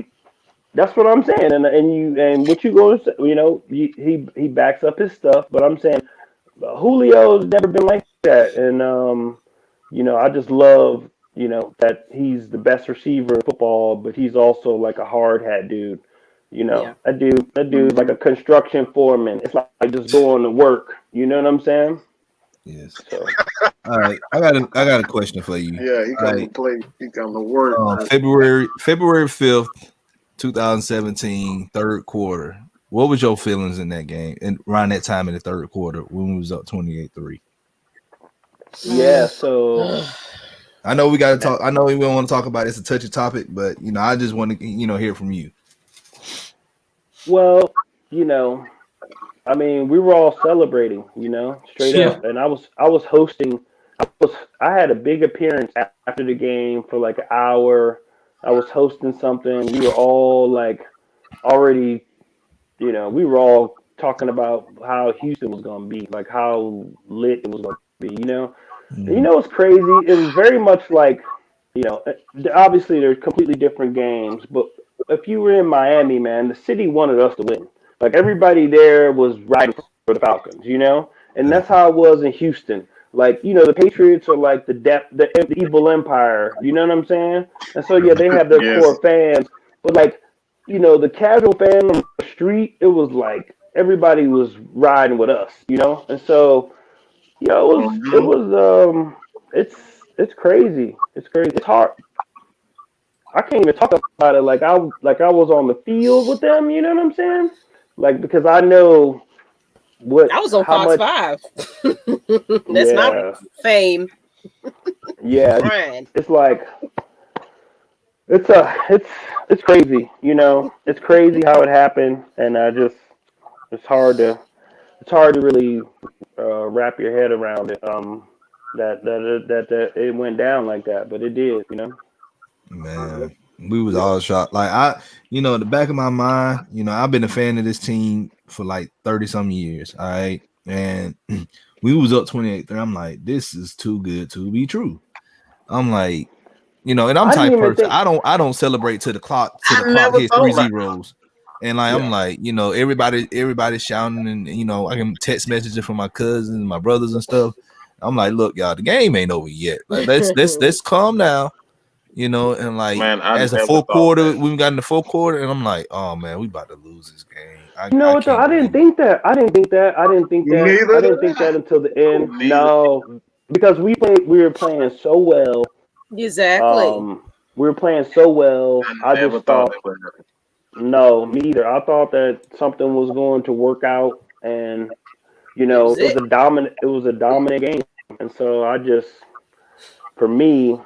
That's what I'm saying, and what you gonna say? He backs up his stuff, but I'm saying Julio's never been like that, and I just love, that he's the best receiver in football, but he's also like a hard hat dude. That dude's like a construction foreman. It's like just going to work. You know what I'm saying? Yes. So, all right, I got a question for you. Yeah, he come to play. He come to work. February 5th, 2017, third quarter. What was your feelings in that game and around that time in the third quarter when we was up 28-3? Yeah, so I know we got to talk. I know we don't want to talk about it. It's a touchy topic, but I just want to hear from you. Well, I mean, we were all celebrating, straight up, and I was hosting I had a big appearance after the game for like an hour. I was hosting something. We were all like already, we were all talking about how Houston was going to be, like how lit it was going to be. And what's crazy? It was very much like, obviously they're completely different games, but if you were in Miami, man, the city wanted us to win. Like everybody there was riding for the Falcons, and that's how it was in Houston. Like, the Patriots are like the evil empire, you know what I'm saying? And so, yeah, they have their Yes. core fans, but like, the casual fan on the street, it was like everybody was riding with us, and so, it's crazy. It's crazy. It's hard. I can't even talk about it like I was on the field with them, you know what I'm saying? Like, because I know what I was on how Fox much 5. That's my fame. Yeah, Brian. it's like it's crazy, It's crazy how it happened, and it's hard to really wrap your head around it. That it went down like that, but it did, Man, we was all shocked. Like in the back of my mind, I've been a fan of this team for like 30 some years. All right. And we was up 28-3. I'm like, this is too good to be true. I'm like, and I'm type person. I don't celebrate to the clock hits 3 zeros. And like I'm like, everybody shouting, and I can text messages from my cousins and my brothers and stuff. I'm like, look, y'all, the game ain't over yet. Like, let's calm down. And like, Man, as a full quarter, we got in the full quarter, and I'm like, oh man, we about to lose this game. I didn't think that. I didn't think that until the end. No, because we were playing so well. Exactly. We were playing so well. I just thought, no, me either. I thought that something was going to work out, and it was a dominant game, and so for me.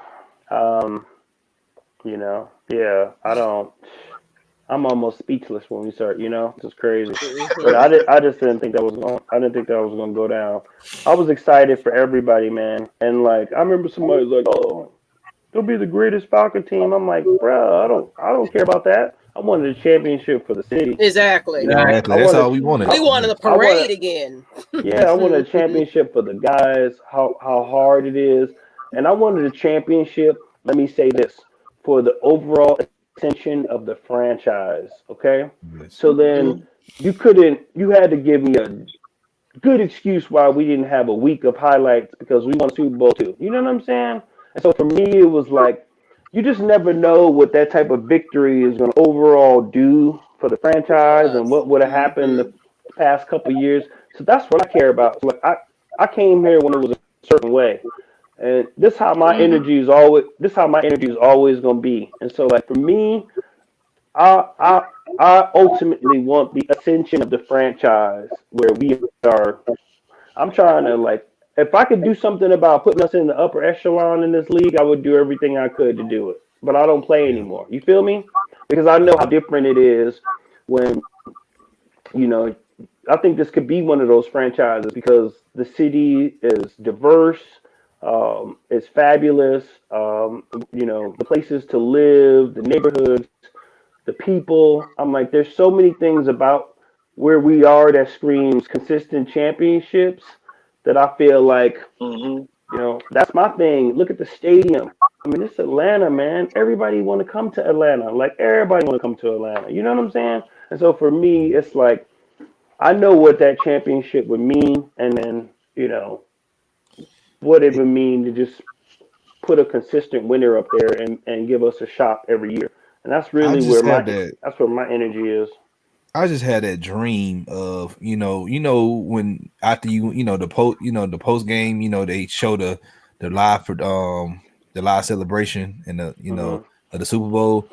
I'm almost speechless when we start, it's just crazy. But I just didn't think that was going to go down. I was excited for everybody, man. And like, I remember somebody was like, "Oh, they'll be the greatest Falcon team." I'm like, bro, I don't care about that. I wanted a championship for the city. Exactly. That's all we wanted. We wanted a parade again. Yeah, I wanted a championship for the guys, how hard it is. And I wanted a championship, let me say this, for the overall ascension of the franchise, okay? Yes. So then you had to give me a good excuse why we didn't have a week of highlights because we won Super Bowl too. You know what I'm saying? And so for me, it was like, you just never know what that type of victory is going to overall do for the franchise and what would have happened the past couple of years. So that's what I care about. So like I came here when it was a certain way. And this how my energy is always going to be. And so like for me, I ultimately want the ascension of the franchise where we are. I'm trying to like, if I could do something about putting us in the upper echelon in this league, I would do everything I could to do it. But I don't play anymore. You feel me? Because I know how different it is when, I think this could be one of those franchises because the city is diverse. It's fabulous. The places to live, the neighborhoods, the people. I'm like, there's so many things about where we are that screams consistent championships that I feel like, that's my thing. Look at the stadium. I mean, it's Atlanta, man. Everybody want to come to Atlanta. Like, everybody want to come to Atlanta. You know what I'm saying? And so for me, it's like, I know what that championship would mean. And then, what it would mean to just put a consistent winner up there and give us a shot every year. And that's really where my energy is. I just had that dream of, when after the post game, they show the live for the live celebration and the of the Super Bowl,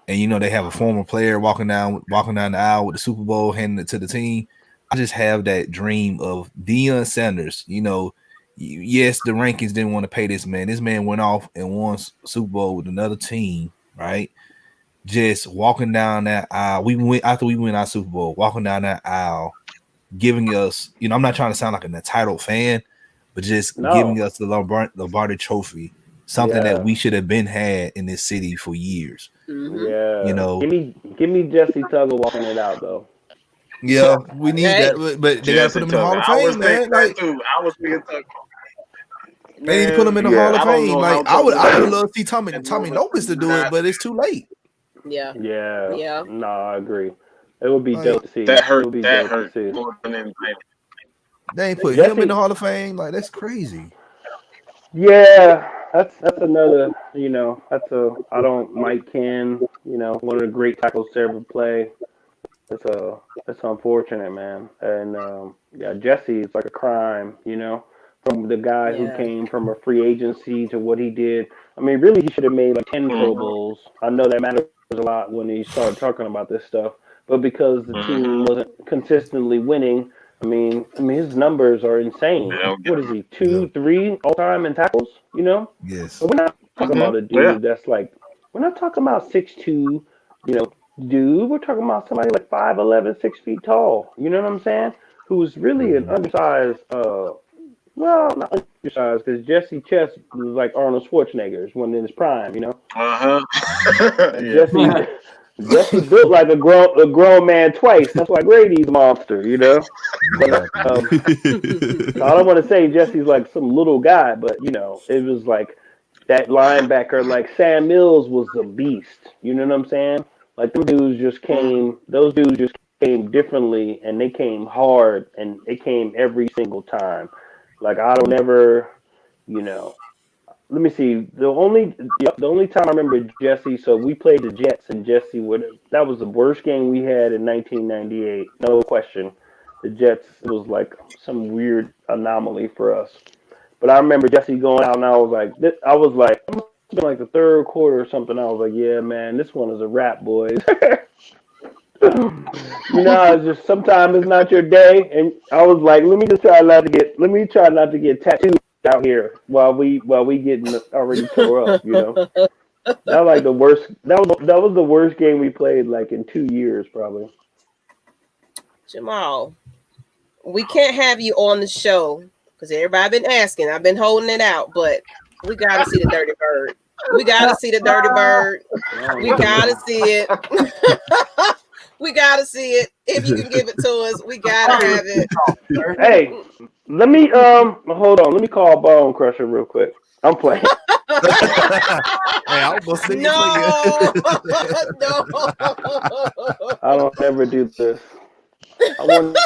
and they have a former player walking down the aisle with the Super Bowl, handing it to the team. I just have that dream of Deion Sanders, yes, the rankings didn't want to pay this man. This man went off and won Super Bowl with another team, right? Just walking down that aisle. After we win our Super Bowl, walking down that aisle, giving us, I'm not trying to sound like an entitled fan, but just No. giving us the Lombardi Trophy, something Yeah. that we should have been had in this city for years. Yeah. You know, give me Jesse Tuggle walking it out though. yeah, we need Hey. that, but they gotta put him in the Hall of I was Fame, thinking man. that Like too. I was thinking that. they need to put him in the Hall of I don't Fame. know Like how I would Tuggle- love to see Tommy Lopez to do it, but it's too late. Yeah. Yeah. Yeah. No, I agree. It would be Like, dope to see. That It hurt. would be That dope hurt to see. more than anything. They ain't put him Jesse- in the Hall of Fame. Like that's crazy. Yeah, that's another. I don't Mike Ken. One of the great tackles to ever play. It's unfortunate, man. And yeah, Jesse, it's like a crime. From the guy who Yeah. came from a free agency to what he did. I mean, really, he should have made like 10 Pro Bowls. I know that matters a lot when he started talking about this stuff, but because the team wasn't consistently winning, I mean, his numbers are insane. What is he, 2, 3 all time in tackles? Yes. But we're not talking about a dude that's like, we're not talking about 6'2", dude. We're talking about somebody like 5'11", 6 feet tall. You know what I'm saying? Who's really an undersized. Well, not undersized because Jesse Chest was like Arnold Schwarzenegger's when in his prime. Jesse built like a grown man twice. That's why Grady's a monster. But so I don't want to say Jesse's like some little guy, but it was like that linebacker, like Sam Mills was a beast. You know what I'm saying? Like those dudes just came differently, and they came hard, and they came every single time. Like I don't ever, let me see. The only time I remember Jesse. So we played the Jets, and Jesse that was the worst game we had in 1998, no question. The Jets was like some weird anomaly for us. But I remember Jesse going out, and I was like, it must have been like the third quarter or something. I was like, yeah, man, this one is a wrap, boys. It's just sometimes it's not your day, and I was like, let me try not to get tattooed out here while we getting already tore up. That was like the worst. That was the worst game we played like in 2 years probably. Jamal, we can't have you on the show because everybody been asking. I've been holding it out, but we got to see the Dirty Bird. We got to see the Dirty Bird. We got to see it. We got to see it. If you can give it to us, we got to have it. Hey, let me hold on. Let me call Bone Crusher real quick. I'm playing. Hey, I was gonna sing it for you. No. I don't ever do this. I wonder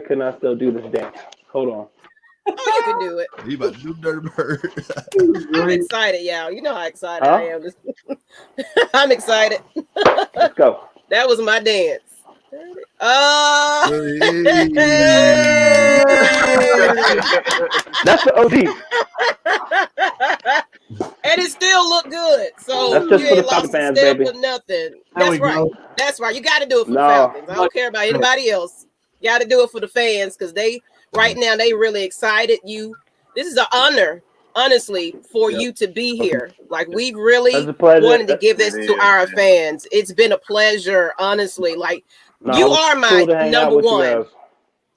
can I still do this dance? Hold on. Oh, you can do it. You about to do Dirty Bird. I'm excited, y'all. You know how excited I am. I'm excited. Let's go. That was my dance. That's the OG. And it still looked good. So that's just you for ain't the lost Falcons a step baby. or nothing. There That's we right. go. That's right. You got to do it for the No. Falcons. I don't care about anybody else. You got to do it for the fans because right now they really excited you. This is an honor, honestly, for you to be here. Like we really wanted to give this to our fans. It's been a pleasure, honestly. Like you are my number one.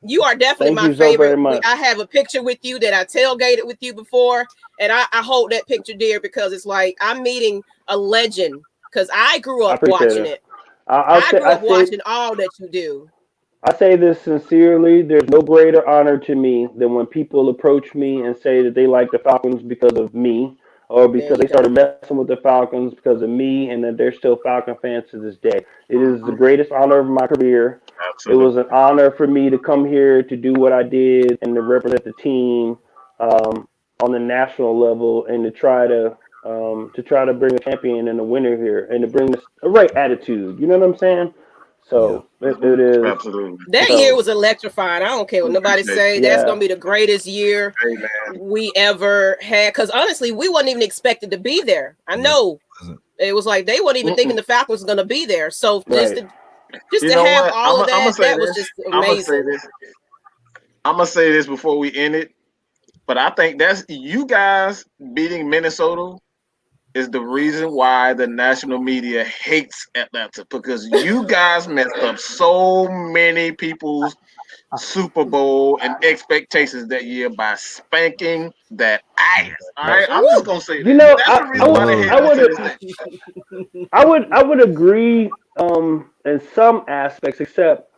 You are definitely my favorite. I have a picture with you that I tailgated with you before, and I hold that picture dear because it's like I'm meeting a legend because I grew up watching it. I grew up watching all that you do. I say this sincerely. There's no greater honor to me than when people approach me and say that they like the Falcons because of me or because they started messing with the Falcons because of me and that they're still Falcon fans to this day. It is the greatest honor of my career. Absolutely. It was an honor for me to come here to do what I did and to represent the team on the national level and to try to bring a champion and a winner here and to bring a right attitude. You know what I'm saying? So it is. Absolutely. That year was electrifying. I don't care what nobody say. That's going to be the greatest year we ever had. Because honestly, we wasn't even expected to be there. I know. It was like they weren't even thinking the Falcons was going to be there. So just to have all of that, that was just amazing. I'm going to say this before we end it. But I think that's you guys beating Minnesota is the reason why the national media hates Atlanta because you guys messed up so many people's Super Bowl and expectations that year by spanking that ass. All right, I'm just gonna say that. You know, That's the reason why they hate us to this day. I would agree in some aspects, except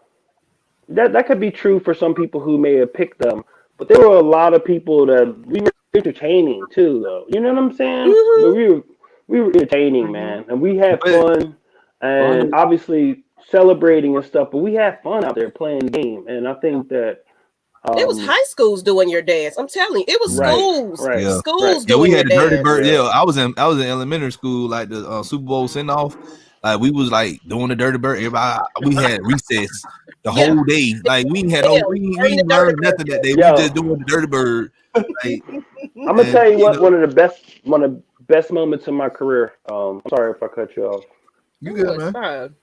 that could be true for some people who may have picked them. But there were a lot of people that we were entertaining too, though. You know what I'm saying? But we were entertaining, man, and we had fun, and obviously celebrating and stuff. But we had fun out there playing the game, and I think that it was high schools doing your dance. I'm telling you, it was schools, schools Yeah, we doing had the your Dirty dance. Bird. Yeah, I was in elementary school, like the Super Bowl send off. Like we was like doing the Dirty Bird. Everybody, we had recess the whole day. Like we ain't had we didn't learn nothing that day. We just doing the Dirty Bird. Like, I'm gonna tell you what, one of the best moments in my career. I'm sorry if I cut you off. You good, man? Fine.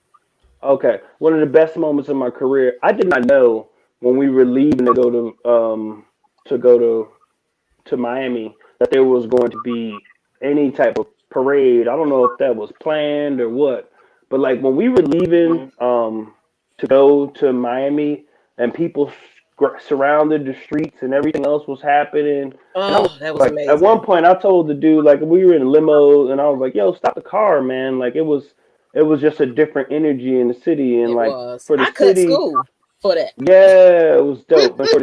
Okay, one of the best moments in my career. I did not know when we were leaving to go to Miami that there was going to be any type of parade. I don't know if that was planned or what, but like when we were leaving to go to Miami and people surrounded the streets and everything else was happening. Oh, that was like, amazing. At one point, I told the dude, like, we were in a limo, and I was like, "Yo, stop the car, man!" Like, it was just a different energy in the city, and for the city, school for that. yeah, it was dope. But for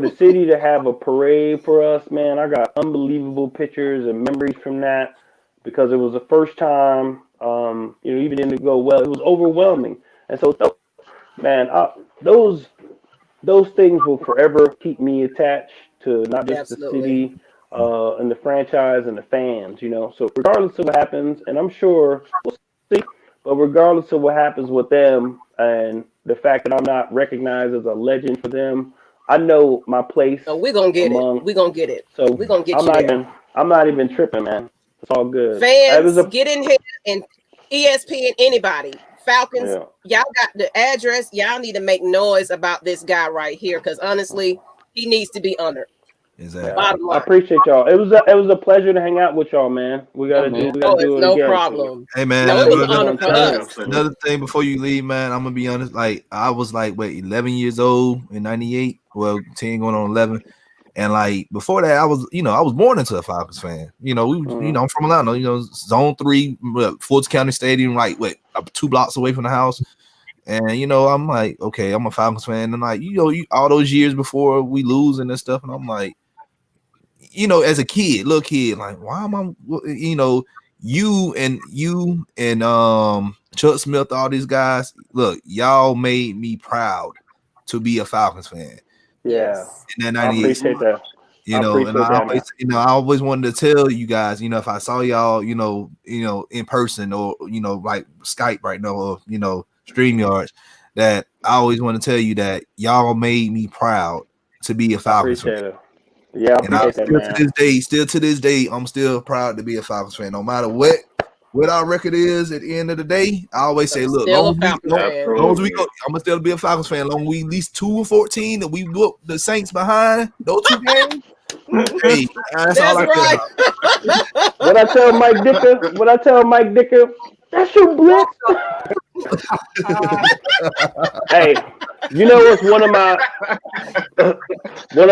the city to have a parade for us, man, I got unbelievable pictures and memories from that because it was the first time. Even didn't go well. It was overwhelming, and so, man, those things will forever keep me attached to not just the city and the franchise and the fans, So regardless of what happens, and I'm sure we'll see, but regardless of what happens with them and the fact that I'm not recognized as a legend for them, I know my place. So we're gonna get it. We're gonna get it. So we're gonna get I'm not even tripping, man. It's all good. Fans, get in here and ESPN, anybody. Falcons, y'all got the address. Y'all need to make noise about this guy right here because honestly, he needs to be honored. Exactly. I appreciate y'all. It was a pleasure to hang out with y'all, man. We gotta do it no again. problem. Hey man, it was an honor for us. Another thing before you leave, man, I'm gonna be honest. Like I was 11 years old in '98. Well, 10 going on 11. And like before that, I was born into a Falcons fan. I'm from Atlanta. Zone 3, Fulton County Stadium, 2 blocks away from the house. And I'm like, okay, I'm a Falcons fan. And like, all those years before we lose and this stuff, and I'm like, as a kid, little kid, like, why am I? You and Chuck Smith, all these guys, look, y'all made me proud to be a Falcons fan. Yeah, in that I appreciate that. I always wanted to tell you guys, if I saw y'all, in person or like Skype right now or StreamYards, that I always want to tell you that y'all made me proud to be a Falcons fan. Yeah, I appreciate that, man. Still to this day, I'm still proud to be a Falcons fan, no matter what our record is. At the end of the day, I always say, look, long as we go, I'm gonna still be a Falcons fan. Long as we at least 2-14 that we whoop the Saints behind those 2 games. Hey, that's all I care. When I tell Mike Dicker, that's your blitz. Hey, what's one of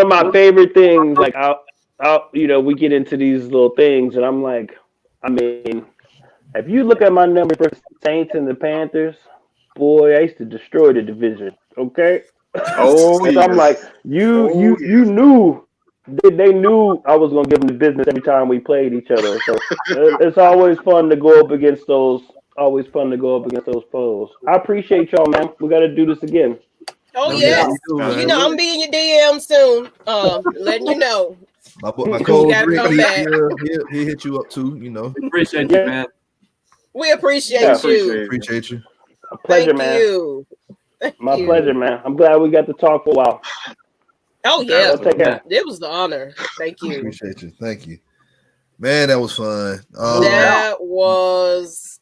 my favorite things? Like, we get into these little things, and I'm like, if you look at my number for Saints and the Panthers, boy, I used to destroy the division. Okay. Oh, yes. I'm like, you knew. They knew I was gonna give them the business every time we played each other. So it's always fun to go up against those. Always fun to go up against those foes. I appreciate y'all, man. We got to do this again. Oh yes, I'm being your DM soon. Letting you know. My coach, he hit you up too. Appreciate you, man. We appreciate you. Appreciate you. A pleasure, man. My pleasure, man. I'm glad we got to talk for a while. Oh yeah, take care. It was the honor. Thank you. Appreciate you. Thank you, man. That was fun. That was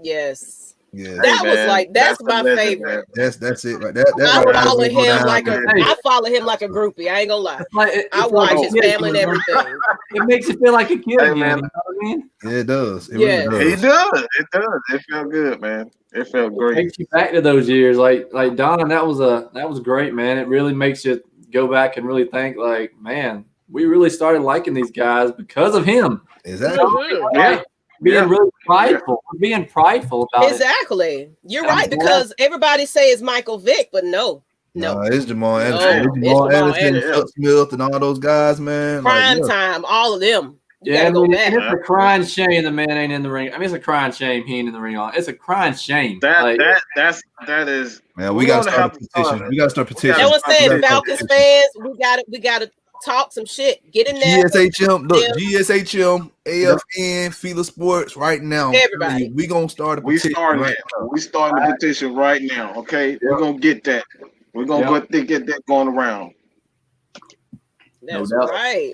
yes. Yeah, That was man, like that's the my legend, favorite. man. that's it right. That I right there follow will go him down, like man. I follow him like a groupie. I ain't gonna lie. I It's watch like his a kid, family and everything. It makes you feel like a kid Hey, again. man. You know what I mean? Yeah, it does. It Yes. really He does. does. It does. It felt good, man. It felt It great. takes you back to those years, like Don. That was great, man. It really makes you go back and really think, like, man, we really started liking these guys because of him. Exactly. Mhm. Yeah. Being really prideful, being prideful about it. Exactly. You're I'm right glad. because everybody say it's Michael Vick, but no. It's Jamal No, Anderson. It's it's Jamal Jamal Anderson, Anderson. Chuck Smith, and all those guys, man. Like, Prime yeah. time, all of them. You Yeah, gotta go and back. it's a crying shame the man ain't in the ring. I mean, it's a crying shame he ain't in the ring. It's a crying shame. That is. Man, we're we gotta gonna start have a to start petition. it. We gotta start a petition. That's what I'm We saying, gotta start a Falcons petition. fans. We gotta talk some shit. Get in there. GSHM, look, Yeah. GSHM, AFN, FILA Sports, right now. Everybody. We gonna start a We petition. starting Right it. now. We starting the petition right now. Okay, we're gonna get that. We're gonna get that going around. That's doubt. right.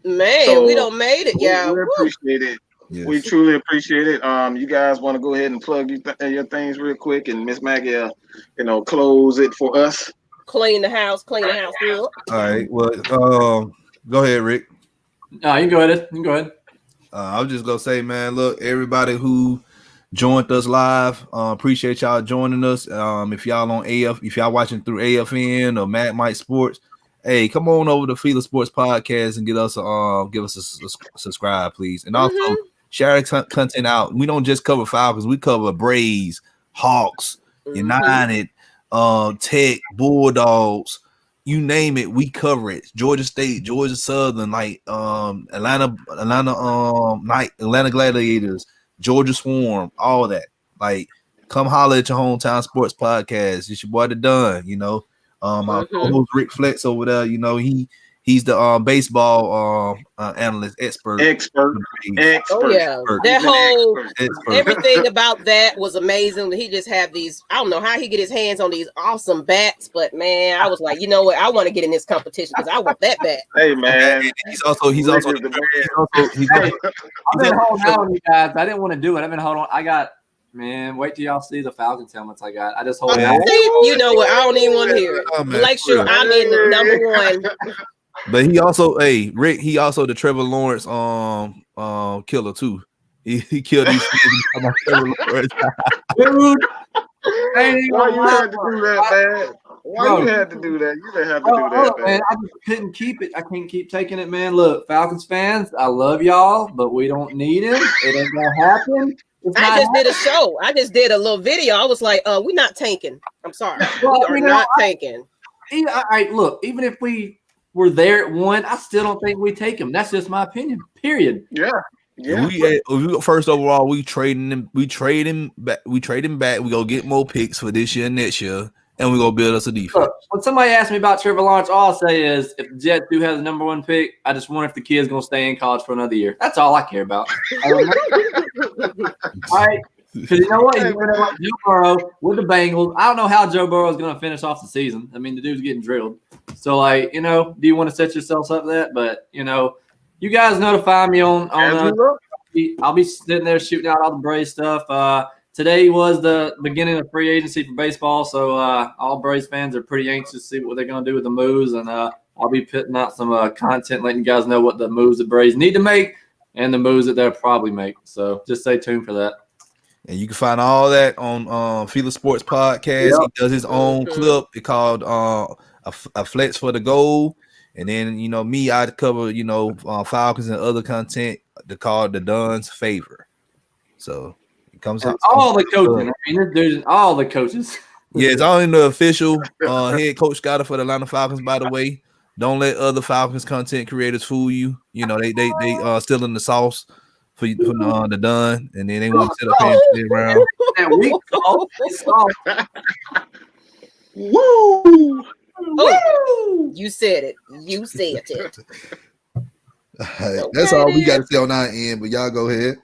Man, So, we don't made it, y'all. We Woo. appreciate it. Yes. We truly appreciate it. You guys want to go ahead and plug your things real quick, and Miss Maggie, close it for us. Clean the house up. All right. Well, go ahead, Rick. No, you can go ahead. You can go ahead. I was just gonna say, man, look, everybody who joined us live, appreciate y'all joining us. If y'all on if y'all watching through AFN or MadMike Sports, hey, come on over to FILA Sports Podcast and give us a subscribe, please, and also share content out. We don't just cover Falcons, we cover Braves, Hawks, United, Tech, Bulldogs. You name it, we cover it. Georgia State, Georgia Southern, like Atlanta Gladiators, Georgia Swarm, all that. Like, come holler at your hometown sports podcast. It's your boy the Don, my co-host Rick Flex over there. He's the baseball analyst expert. Oh yeah, that whole everything about that was amazing. He just had these. I don't know how he get his hands on these awesome bats, but man, I was like, you know what? I want to get in this competition because I want that bat. Hey man, he's also I've been holding out on you guys. I didn't want to do it. I've been holding on. I got. Man, wait till y'all see the Falcons helmets I got. I just hold out. You know what? I don't even want to hear it. Make sure I'm in the number one. But he also, Rick, he also the Trevor Lawrence killer too. He killed these Trevor Lawrence. Dude, why you had to do that, man? Why you had to do that? You didn't have to do that, man. I just couldn't keep it. I can't keep taking it, man. Look, Falcons fans, I love y'all, but we don't need him. It ain't gonna happen. I just did a show. I just did a little video. I was like, we're not tanking. I'm sorry. Well, we are not tanking. All right, look, even if we were there at one, I still don't think we take him. That's just my opinion. Period. Yeah. First overall, we trade him back. We go get more picks for this year and next year, and we go build us a defense. Look, when somebody asks me about Trevor Lawrence, all I'll say is if the Jets do have the number one pick, I just wonder if the kid's gonna stay in college for another year. That's all I care about. All right. Because you know what? He's going to like Joe Burrow with the Bengals. I don't know how Joe Burrow is going to finish off the season. I mean, the dude's getting drilled. So, do you want to set yourselves up for that? But, you guys notify me on I'll be sitting there shooting out all the Braves stuff. Today was the beginning of free agency for baseball, so all Braves fans are pretty anxious to see what they're going to do with the moves, and I'll be putting out some content letting you guys know what the moves the Braves need to make and the moves that they'll probably make. So just stay tuned for that. And you can find all that on FILA Sports Podcast. Yep. He does his own clip. It's called a Flex for the Goal. And then, me, I cover, Falcons and other content called the Don's Favor. So it comes out. All the coaches. I mean, this dude's all the coaches. Yeah, it's only the official head coach Scott for the Atlanta Falcons, by the way. Don't let other Falcons content creators fool you. They still in the sauce for the Don, and then they want to sit up here and play around. Woo! Oh, you said it. You said it. Right. That's all we got to say on our end, but y'all go ahead.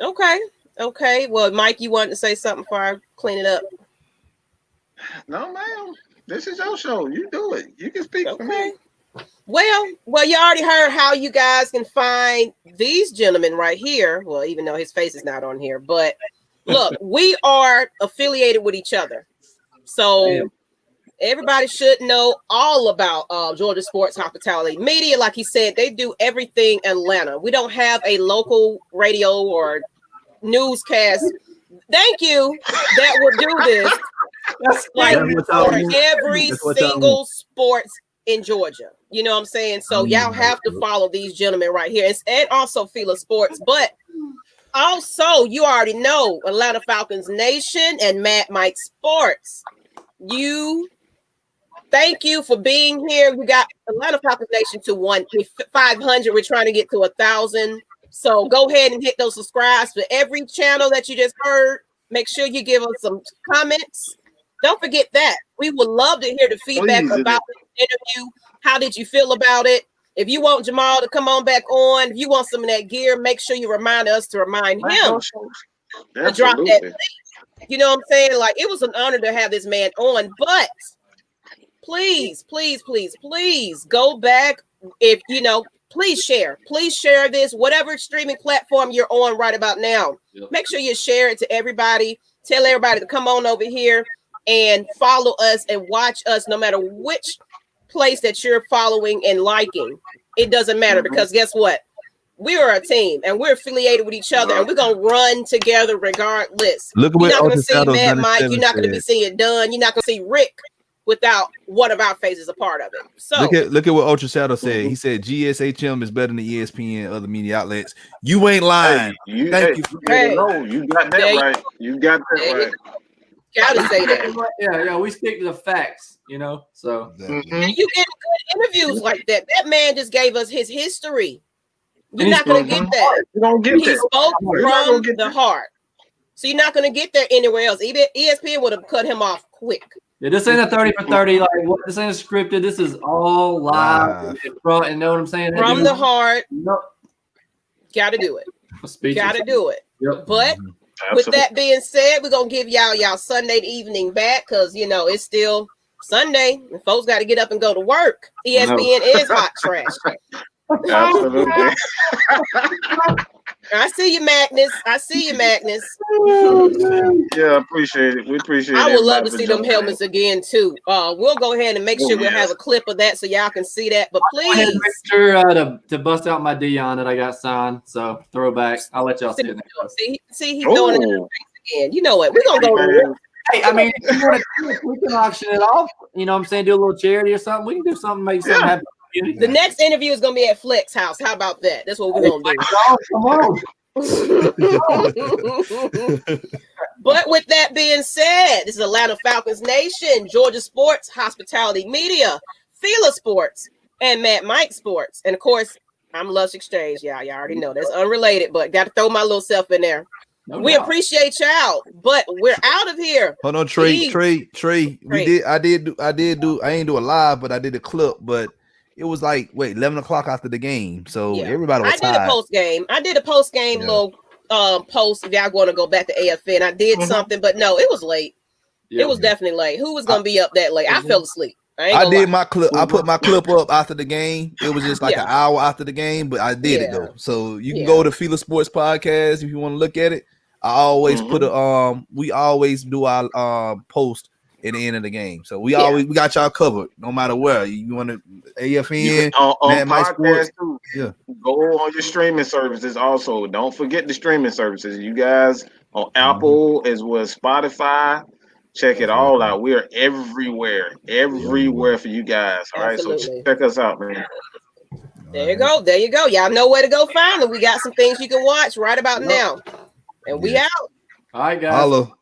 Okay. Well, Mike, you wanted to say something before I clean it up? No, ma'am. This is your show. You do it. You can speak for me. Well, you already heard how you guys can find these gentlemen right here. Well, even though his face is not on here, but Look, we are affiliated with each other. So everybody should know all about Georgia Sports Hospitality Media. Like he said, they do everything Atlanta. We don't have a local radio or newscast. Thank you that will do this. Like for every single sports in Georgia. You know what I'm saying? So y'all have to follow these gentlemen right here. And also FILA Sports. But also, you already know Atlanta Falcons Nation and MadMike Sports. Thank you for being here. We got Atlanta Falcons Nation to 500. We're trying to get to 1,000. So go ahead and hit those subscribes for every channel that you just heard. Make sure you give us some comments. Don't forget that. We would love to hear the feedback about the interview. How did you feel about it? If you want Jamal to come on back on, if you want some of that gear, make sure you remind us to remind him to drop that link. You know what I'm saying? Like, it was an honor to have this man on, but please go back. If you know, please share this, whatever streaming platform you're on right about now. Make sure you share it to everybody. Tell everybody to come on over here and follow us and watch us, no matter which place that you're following and liking. It doesn't matter, because guess what? We are a team and we're affiliated with each other, and we're gonna run together regardless. Look at you're what not gonna see MadMike, you're not gonna said. be seeing Don, you're not gonna see Rick without one of our faces a part of it. So look at what Ultra Shadow said. He said GSHM is better than ESPN and other media outlets. You ain't lying. Thank you. You got that right. You got that right. Gotta say that. Yeah, we stick to the facts, you know. So and you get good interviews like that. That man just gave us his history. You're not gonna get that. You don't get he that. spoke from the heart. So you're not gonna get that anywhere else. Even ESPN would have cut him off quick. Yeah, this ain't a 30 for 30. Like, this ain't scripted. This is all live in front. And know what I'm saying? From the heart. Nope. Gotta do it. Gotta do it. Yep. But with that being said, we're gonna give y'all Sunday evening back, because you know it's still Sunday and folks got to get up and go to work. ESPN is hot trash. Absolutely. I see you, Magnus. Yeah, appreciate it. We appreciate it. I would love to see them helmets again too. We'll go ahead and make sure we'll have a clip of that so y'all can see that. But please, make sure to bust out my Dion that I got signed. So throwback. I'll let y'all see it. See, he's throwing it in the face again. You know what? We're gonna go. Hey, I mean, if you want to, we can auction it off. You know what I'm saying? Do a little charity or something. We can do something, make something happen. The next interview is going to be at Flex House. How about that? That's what we're going to do. Come on. But with that being said, this is Atlanta Falcons Nation, Georgia Sports Hospitality Media, FILA Sports, and MadMike Sports. And of course, I'm Lush Exchange. Y'all already know that's unrelated, but got to throw my little self in there. No we doubt. Appreciate y'all, but we're out of here. Hold on, Trey. I ain't do a live, but I did a clip, but it was like 11 o'clock after the game, so everybody was tired. I did a post game little post. If y'all want to go back to AFN, I did something, but no, it was late. It was definitely late. Who was gonna be up that late? I fell asleep. I did my clip. I put my clip up after the game. It was just like an hour after the game, but I did it though. So you can go to FILA Sports Podcast if you want to look at it. I always put we always do our post at the end of the game. So we got y'all covered no matter where. You want to AFN on podcast too. Yeah. Go on your streaming services also. Don't forget the streaming services. You guys on Apple as well as Spotify. Check it all out. We are everywhere for you guys. All right. So check us out, man. There you go. Y'all know where to go find them. We got some things you can watch right about now. And we out. All right, guys. Hello.